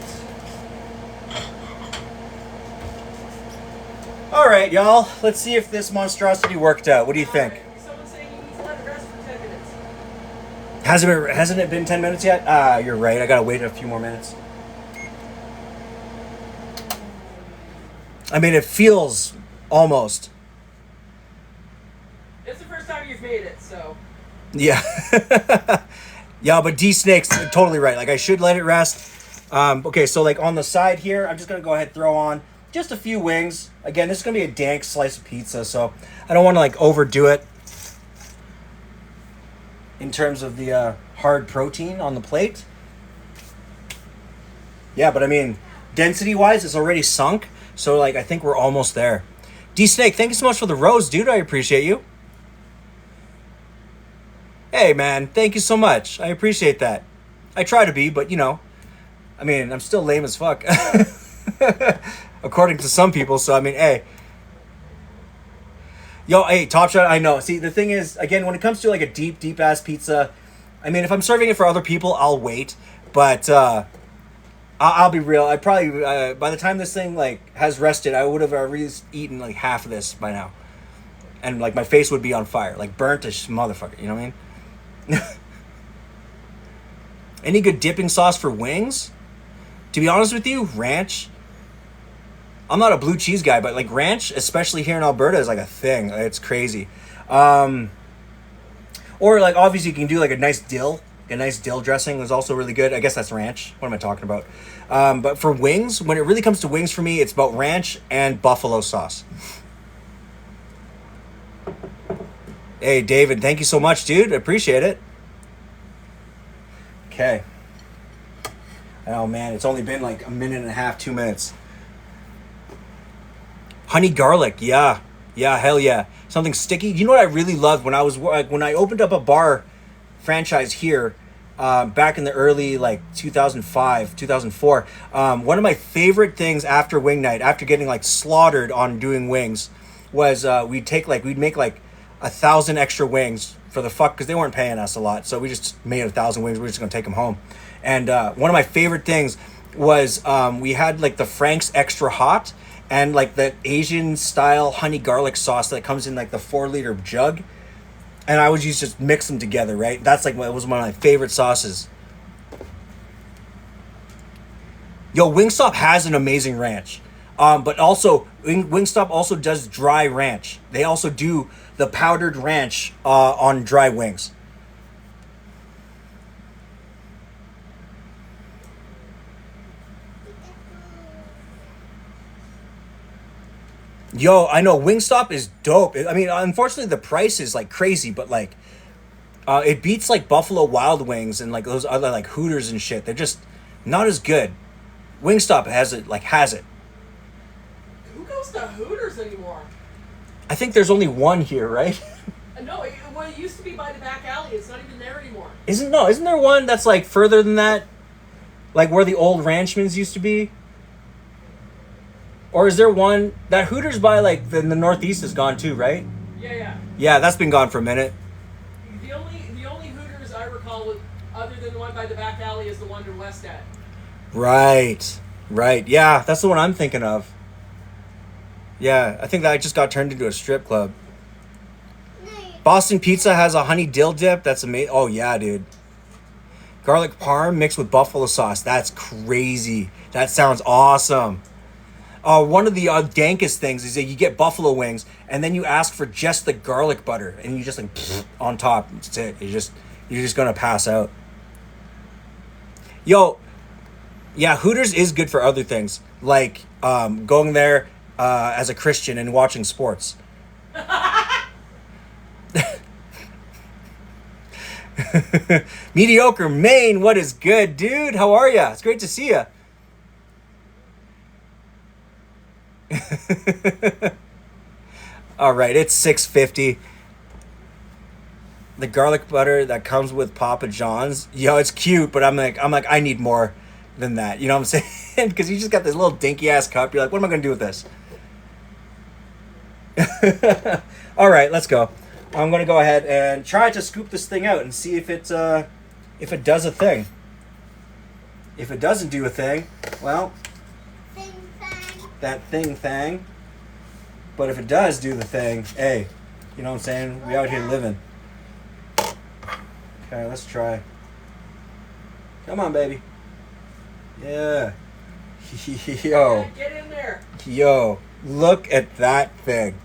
Speaker 2: All right, y'all. Let's see if this monstrosity worked out. What do you think?
Speaker 3: Someone's saying you need to let it rest for 10 minutes.
Speaker 2: Hasn't it been 10 minutes yet? You're right. I gotta wait a few more minutes. I mean, it feels almost.
Speaker 3: It's the first time you've made it, so.
Speaker 2: Yeah. Yeah, but D-Snake's totally right. Like, I should let it rest. Okay, so, like, on the side here, I'm just going to go ahead and throw on just a few wings. Again, this is going to be a dank slice of pizza, so I don't want to, like, overdo it in terms of the hard protein on the plate. Yeah, but, I mean, density-wise, it's already sunk. So, like, I think we're almost there. D-Snake, thank you so much for the rose, dude. I appreciate you. Hey, man. Thank you so much. I appreciate that. I try to be, but you know, I mean, I'm still lame as fuck, according to some people. So I mean, hey, yo, hey, Top Shot. I know. See, the thing is, again, when it comes to like a deep ass pizza, I mean, if I'm serving it for other people, I'll wait. But I'll be real. I probably by the time this thing like has rested, I would have already eaten like half of this by now, and like my face would be on fire, like burnt as motherfucker. You know what I mean? Any good dipping sauce for wings? To be honest with you, ranch. I'm not a blue cheese guy, but like ranch, especially here in Alberta, is like a thing. It's crazy. Or like obviously you can do like a nice dill. A nice dill dressing is also really good. I guess that's ranch. What am I talking about? But for wings, when it really comes to wings for me, it's about ranch and buffalo sauce. Hey, David, thank you so much, dude. I appreciate it. Okay. Oh, man, it's only been like a minute and a half, 2 minutes. Honey garlic, yeah. Yeah, hell yeah. Something sticky. You know what I really loved when I opened up a bar franchise here back in the early like 2005 2004, one of my favorite things after wing night, after getting like slaughtered on doing wings, was we'd make like 1,000 extra wings for the fuck, because they weren't paying us a lot, so we just made 1,000 wings. We were just gonna take them home. And one of my favorite things was we had like the Frank's extra hot and like the Asian style honey garlic sauce that comes in like the 4-liter jug. And I would just mix them together, right? That's like it was one of my favorite sauces. Yo, Wingstop has an amazing ranch. But also, Wingstop also does dry ranch. They also do the powdered ranch on dry wings. Yo, I know Wingstop is dope. I mean, unfortunately, the price is like crazy, but like, it beats like Buffalo Wild Wings and like those other like Hooters and shit. They're just not as good. Wingstop has it.
Speaker 3: Who goes to Hooters anymore?
Speaker 2: I think there's only one here, right?
Speaker 3: No, it used to be by the back alley. It's not even there anymore.
Speaker 2: Isn't there one that's like further than that? Like where the old Ranchmans used to be? Or is there one that Hooters by like the Northeast is gone too, right?
Speaker 3: Yeah.
Speaker 2: Yeah, that's been gone for a minute.
Speaker 3: The only Hooters I recall, other than the one by the back alley, is the one in West End.
Speaker 2: Right. Yeah, that's the one I'm thinking of. Yeah, I think that just got turned into a strip club. Boston Pizza has a honey dill dip. That's amazing. Oh, yeah, dude. Garlic parm mixed with buffalo sauce. That's crazy. That sounds awesome. One of the dankest things is that you get buffalo wings and then you ask for just the garlic butter and you just like on top. That's it. You're just gonna pass out. Yo, yeah, Hooters is good for other things, like going there as a Christian and watching sports. Mediocre Maine, what is good, dude? How are ya? It's great to see ya. All right, it's 6:50. The garlic butter that comes with Papa John's, yo, it's cute, but I'm like, I need more than that. You know what I'm saying? Because you just got this little dinky ass cup. You're like, what am I gonna do with this? All right, let's go. I'm gonna go ahead and try to scoop this thing out and see if it does a thing. If it doesn't do a thing, well, that thing. But if it does do the thing, hey, you know what I'm saying? We out here living. Okay, let's try. Come on, baby. Yeah. Yo.
Speaker 3: Get in there.
Speaker 2: Yo, look at that thing.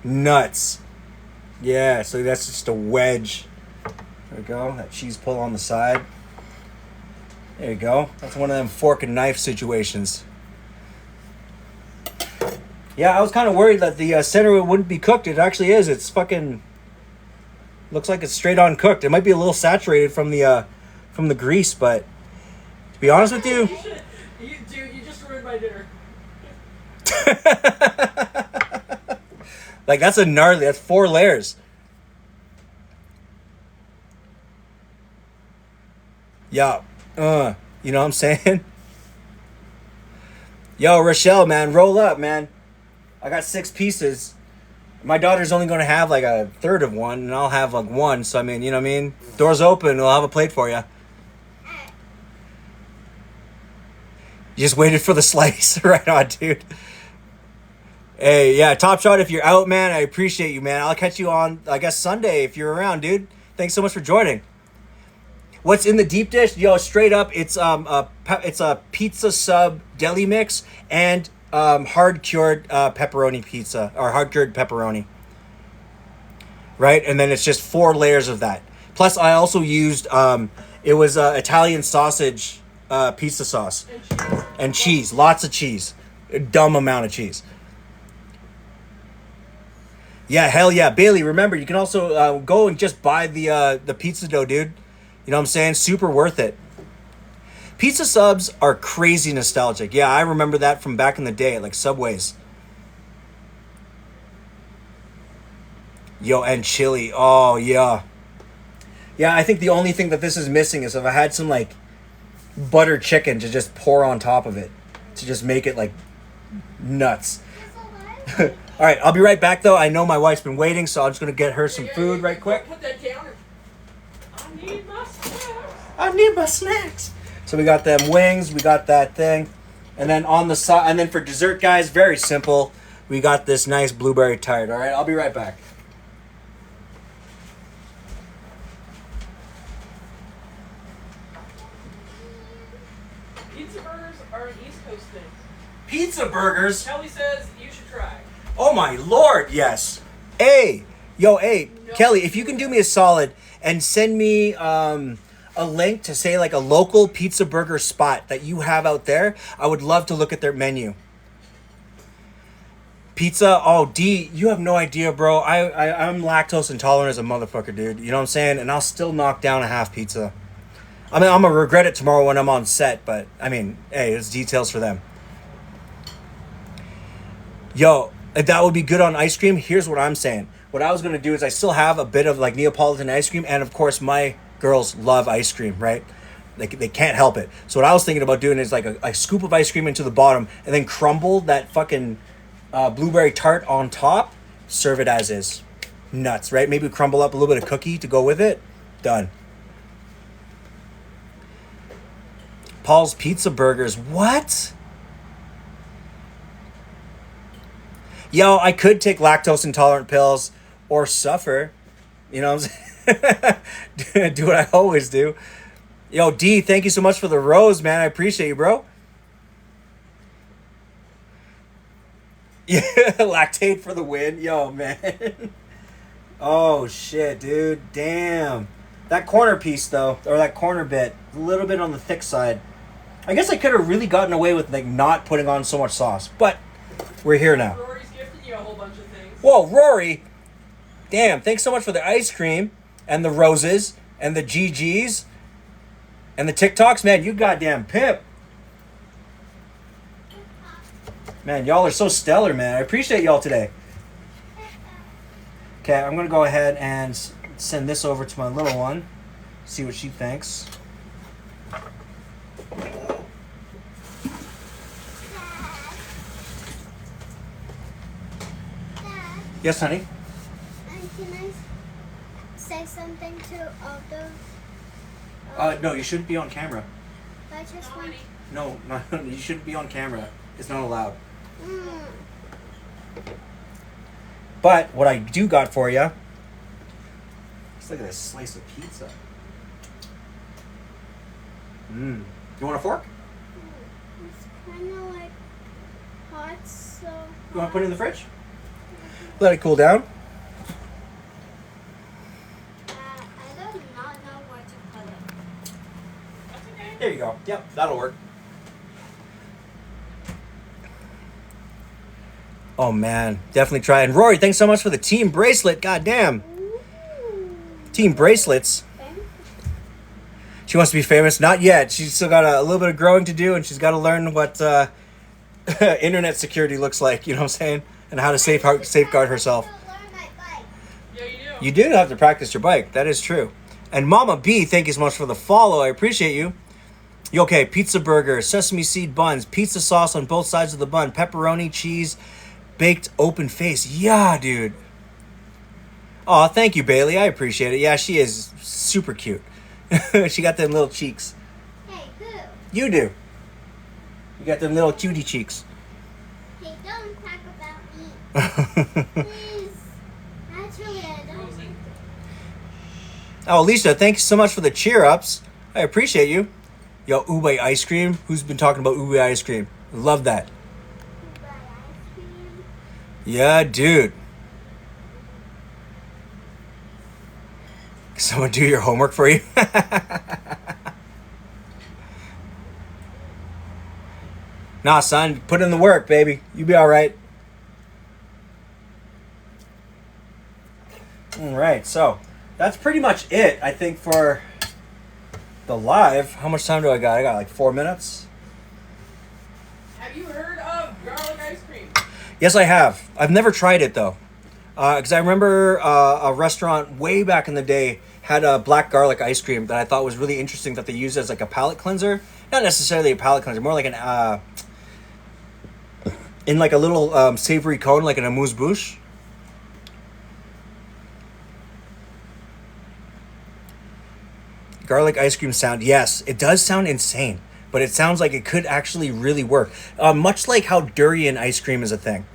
Speaker 2: Nuts. Yeah, so that's just a wedge. There we go. That cheese pull on the side. There you go. That's one of them fork and knife situations. Yeah, I was kind of worried that the center wouldn't be cooked. It actually is. It's fucking... Looks like it's straight on cooked. It might be a little saturated from the grease, but... To be honest with you...
Speaker 3: Dude, you just ruined my dinner.
Speaker 2: Like, that's a gnarly... That's 4 layers. Yeah. You know what I'm saying? Yo, Rochelle, man, roll up, man. I got 6 pieces. My daughter's only going to have like a third of one, and I'll have like one. So, I mean, you know what I mean? Door's open. We'll have a plate for you. You just waited for the slice. Right on, dude. Hey, yeah, Top Shot, if you're out, man, I appreciate you, man. I'll catch you on, I guess, Sunday if you're around, dude. Thanks so much for joining. What's in the deep dish? Yo, straight up, it's a pizza sub deli mix and hard cured pepperoni pizza, or hard cured pepperoni. Right? And then it's just 4 layers of that. Plus, I also used it was Italian sausage pizza sauce and cheese, lots of cheese, a dumb amount of cheese. Yeah, hell yeah, Bailey. Remember, you can also go and just buy the pizza dough, dude. You know what I'm saying? Super worth it. Pizza subs are crazy nostalgic. Yeah, I remember that from back in the day, like Subways. Yo, and chili. Oh, yeah. Yeah, I think the only thing that this is missing is if I had some, like, butter chicken to just pour on top of it. To just make it, like, nuts. All right, I'll be right back, though. I know my wife's been waiting, so I'm just going to get her some food right quick.
Speaker 3: Put that down. I need my snacks.
Speaker 2: I need my snacks. So we got them wings, we got that thing. And then on the side, and then for dessert, guys, very simple. We got this nice blueberry tart. All right, I'll be right back.
Speaker 3: Pizza burgers are an East Coast thing.
Speaker 2: Pizza burgers?
Speaker 3: Kelly says you should try.
Speaker 2: Oh my Lord, yes. Hey, yo, hey,
Speaker 3: No.
Speaker 2: Kelly, if you can do me a solid and send me a link to say like a local pizza burger spot that you have out there, I would love to look at their menu. Pizza, oh D, you have no idea, bro. I'm lactose intolerant as a motherfucker, dude. You know what I'm saying? And I'll still knock down a half pizza. I mean, I'm gonna regret it tomorrow when I'm on set, but I mean, hey, it's details for them. Yo, if that would be good on ice cream, here's what I'm saying. What I was gonna do is I still have a bit of like Neapolitan ice cream, and of course my girls love ice cream, right? They can't help it. So what I was thinking about doing is like a scoop of ice cream into the bottom and then crumble that fucking blueberry tart on top. Serve it as is. Nuts, right? Maybe crumble up a little bit of cookie to go with it. Done. Paul's Pizza Burgers. What? Yo, I could take lactose intolerant pills or suffer. You know what I'm saying? Do what I always do. Yo, D, thank you so much for the rose, man. I appreciate you, bro. Yeah, lactate for the win. Yo, man. Oh, shit, dude. Damn. That corner piece, though, or that corner bit, a little bit on the thick side. I guess I could have really gotten away with, like, not putting on so much sauce. But we're here now.
Speaker 3: Rory's gifted you a whole bunch of things.
Speaker 2: Whoa, Rory. Damn, thanks so much for the ice cream and the roses and the GGs and the TikToks. Man, you goddamn pimp. Man, y'all are so stellar, man. I appreciate y'all today. Okay, I'm going to go ahead and send this over to my little one. See what she thinks. Yes, honey?
Speaker 4: Can I say something to all those?
Speaker 2: No, you shouldn't be on camera.
Speaker 4: I just want.
Speaker 2: No, you shouldn't be on camera. It's not allowed. But what I do got for you, just look at this slice of pizza. You want a fork?
Speaker 4: It's kind of like hot, so.
Speaker 2: You want to put it in the fridge? Let it cool down.
Speaker 4: I do not know where to put it.
Speaker 3: That's okay.
Speaker 2: There you go. Yep, that'll work. Oh man, definitely try. And Rory, thanks so much for the team bracelet. God damn. Team bracelets. She wants to be famous. Not yet. She's still got a little bit of growing to do, and she's got to learn what internet security looks like. You know what I'm saying? And how to safeguard herself.
Speaker 3: Yeah, you do.
Speaker 2: You do have to practice your bike. That is true. And Mama B, thank you so much for the follow. I appreciate you. You okay? Pizza burger, sesame seed buns, pizza sauce on both sides of the bun, pepperoni, cheese, baked open face. Yeah, dude. Oh, thank you, Bailey. I appreciate it. Yeah, she is super cute. She got them little cheeks.
Speaker 4: Hey, who?
Speaker 2: You do. You got them little cutie cheeks.
Speaker 4: Hey, don't talk about me. Please. Actually, I don't.
Speaker 2: Oh, Alicia, thanks so much for the cheer ups. I appreciate you. Yo, ube ice cream. Who's been talking about ube ice cream? Love that.
Speaker 4: Buy ice cream.
Speaker 2: Yeah, dude. Someone do your homework for you? Nah, son, put in the work, baby. You be all right. All right, so that's pretty much it, I think, for the live. How much time do I got? I got like 4 minutes.
Speaker 3: Have you heard of garlic ice cream?
Speaker 2: Yes, I have. I've never tried it, though. Because I remember a restaurant way back in the day had a black garlic ice cream that I thought was really interesting that they used as like a palate cleanser. Not necessarily a palate cleanser, more like an in like a little savory cone, like an amuse-bouche. Garlic ice cream sound, yes, it does sound insane, but it sounds like it could actually really work. Much like how durian ice cream is a thing.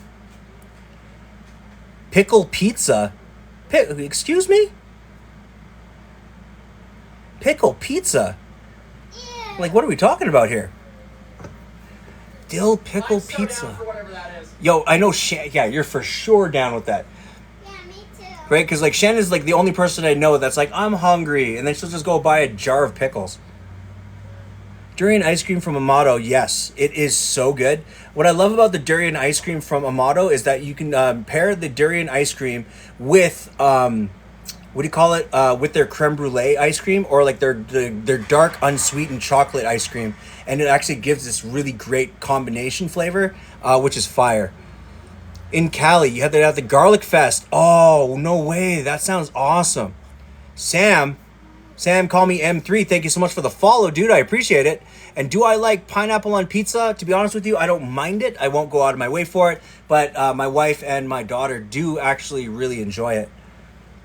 Speaker 2: Pickle pizza? Excuse me? Pickle pizza?
Speaker 4: Ew.
Speaker 2: Like, what are we talking about here? Dill pickle
Speaker 3: I'm so
Speaker 2: pizza.
Speaker 3: down for whatever that is.
Speaker 2: Yo, I know yeah, you're for sure down with that.
Speaker 4: Yeah, me too.
Speaker 2: Right? Because, like, Shannon's, like, the only person I know that's like, I'm hungry. And then she'll just go buy a jar of pickles. Durian ice cream from Amato, yes. It is so good. What I love about the durian ice cream from Amato is that you can pair the durian ice cream with, what do you call it? With their creme brulee ice cream or, like, their dark, unsweetened chocolate ice cream. And it actually gives this really great combination flavor, which is fire. In Cali, you have to have the Garlic Fest. Oh, no way. That sounds awesome. Sam, call me M3. Thank you so much for the follow, dude. I appreciate it. And do I like pineapple on pizza? To be honest with you, I don't mind it. I won't go out of my way for it. But my wife and my daughter do actually really enjoy it.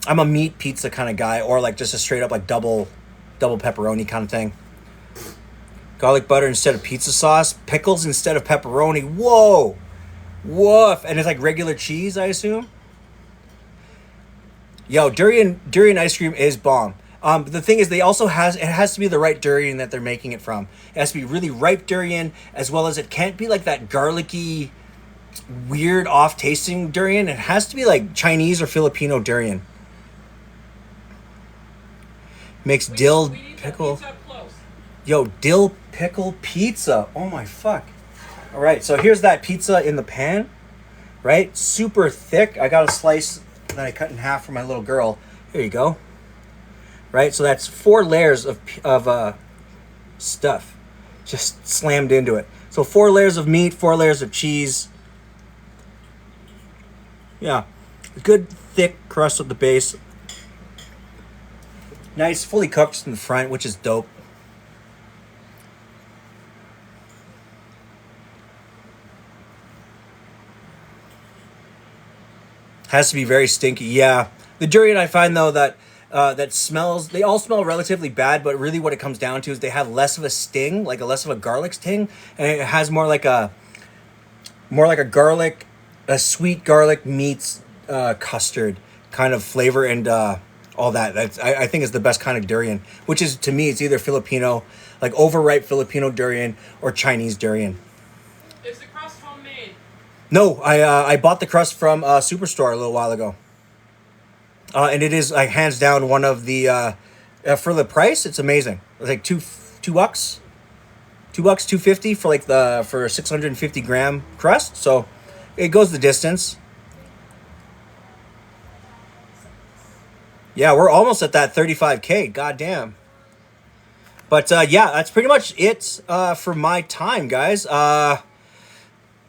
Speaker 2: I'm a meat pizza kind of guy, or like just a straight up like double pepperoni kind of thing. Garlic butter instead of pizza sauce. Pickles instead of pepperoni. Whoa. Woof. And it's like regular cheese, I assume. Yo, durian ice cream is bomb. The thing is, it has to be the right durian that they're making it from. It has to be really ripe durian, as well as it can't be like that garlicky, weird off-tasting durian. It has to be like Chinese or Filipino durian. Makes dill
Speaker 3: We need
Speaker 2: pickle.
Speaker 3: the pizza up close.
Speaker 2: Yo, dill pickle pizza. Oh my fuck. All right, so here's that pizza in the pan, right? Super thick. I got a slice that I cut in half for my little girl. Here you go. Right, so that's 4 layers of stuff just slammed into it. So 4 layers of meat, 4 layers of cheese. Yeah, good thick crust at the base. Nice, fully cooked in the front, which is dope. Has to be very stinky. Yeah, the durian I find though that smells. They all smell relatively bad, but really what it comes down to is they have less of a sting, like less of a garlic sting, and it has more like a sweet garlic meets custard kind of flavor and all that. I think is the best kind of durian, which is to me it's either Filipino, like overripe Filipino durian or Chinese durian.
Speaker 3: Is the crust homemade?
Speaker 2: No, I bought the crust from Superstore a little while ago. And it is like hands down one of the for the price, it's amazing. It's like $2, $2.50 for like for a 650 gram crust. So it goes the distance. Yeah, we're almost at that 35K. Goddamn. But yeah, that's pretty much it for my time, guys.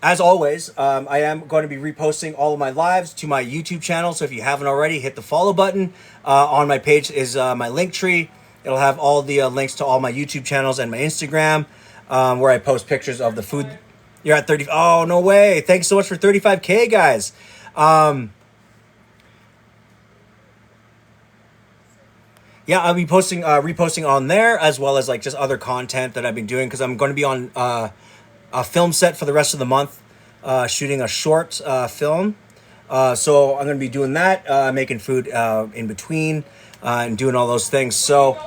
Speaker 2: as always, I am going to be reposting all of my lives to my YouTube channel. So if you haven't already, hit the follow button. On my page is my link tree. It'll have all the links to all my YouTube channels and my Instagram, where I post pictures of the food. You're at 30. Oh, no way. Thanks so much for 35K, guys. Yeah, I'll be posting, reposting on there, as well as like just other content that I've been doing, because I'm going to be on a film set for the rest of the month, shooting a short film. So I'm going to be doing that, making food in between, and doing all those things. So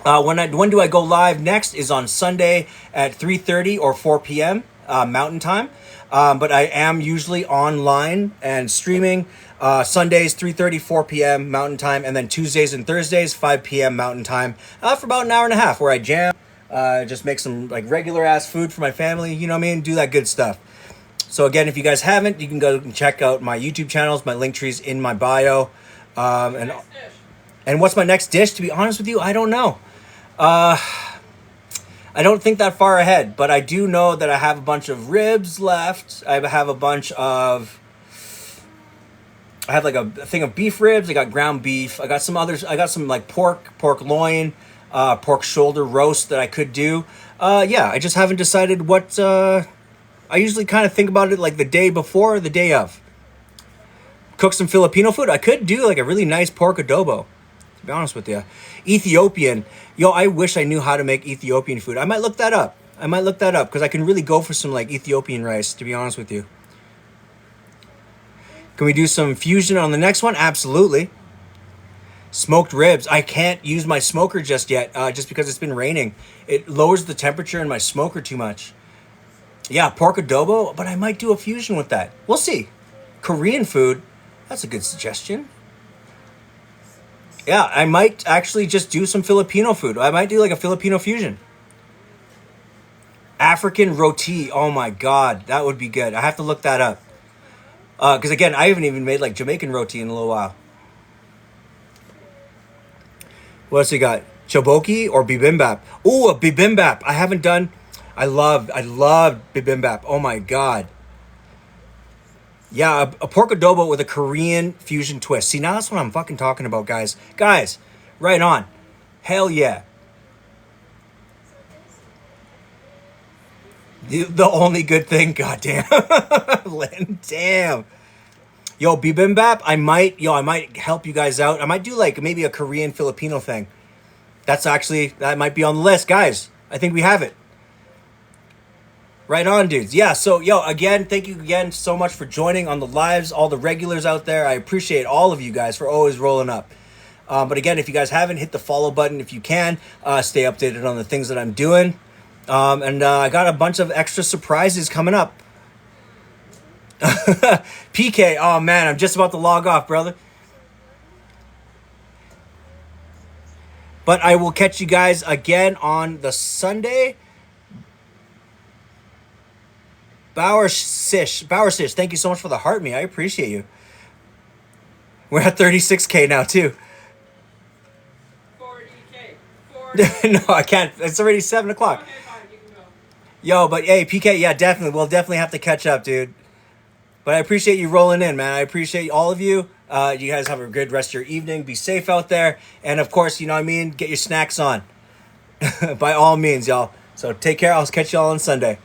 Speaker 2: when do I go live next is on Sunday at 3:30 or 4 p.m. Mountain Time. But I am usually online and streaming Sundays 3:30, 4 p.m. Mountain Time, and then Tuesdays and Thursdays 5 p.m. Mountain Time for about an hour and a half, where I jam, just make some like regular ass food for my family. You know what I mean? Do that good stuff. So again, if you guys haven't, you can go and check out my YouTube channels. My link tree's in my bio. And what's my next dish? To be honest with you, I don't know. I don't think that far ahead, but I do know that I have a bunch of ribs left. I have like a thing of beef ribs. I got ground beef. I got some others. I got some like pork loin, pork shoulder roast that I could do. Yeah, I just haven't decided what. I usually kind of think about it like the day before or the day of. Cook some Filipino food. I could do like a really nice pork adobo, to be honest with you. Ethiopian. Yo, I wish I knew how to make Ethiopian food. I might look that up. Because I can really go for some like Ethiopian rice, to be honest with you. Can we do some fusion on the next one? Absolutely. Smoked ribs. I can't use my smoker just yet, just because it's been raining. It lowers the temperature in my smoker too much. Yeah, pork adobo, but I might do a fusion with that. We'll see. Korean food. That's a good suggestion. Yeah, I might actually just do some Filipino food. I might do like a Filipino fusion. African roti. Oh my God, that would be good. I have to look that up. Because again, I haven't even made like Jamaican roti in a little while. What else we got? Choboki or bibimbap? Ooh, a bibimbap. I haven't done. I love bibimbap. Oh my God. Yeah, a pork adobo with a Korean fusion twist. See, now that's what I'm fucking talking about, guys. Guys, right on. Hell yeah. The only good thing, goddamn. Damn. Yo, bibimbap, I might help you guys out. I might do like maybe a Korean Filipino thing. That might be on the list, guys. I think we have it. Right on, dudes. Yeah, so, yo, again, thank you again so much for joining on the lives, all the regulars out there. I appreciate all of you guys for always rolling up. But again, if you guys haven't, hit the follow button if you can. Stay updated on the things that I'm doing. And I got a bunch of extra surprises coming up. PK, oh man, I'm just about to log off, brother. But I will catch you guys again on the Sunday. Bauer Sish, thank you so much for the heart me. I appreciate you. We're at 36K now too.
Speaker 3: 40K.
Speaker 2: No, I can't. It's already 7 o'clock.
Speaker 3: Okay, fine, you can go.
Speaker 2: Yo, but hey, PK, yeah, definitely. We'll definitely have to catch up, dude. But I appreciate you rolling in, man. I appreciate all of you. You guys have a good rest of your evening. Be safe out there. And of course, you know what I mean? Get your snacks on. By all means, y'all. So take care. I'll catch y'all on Sunday.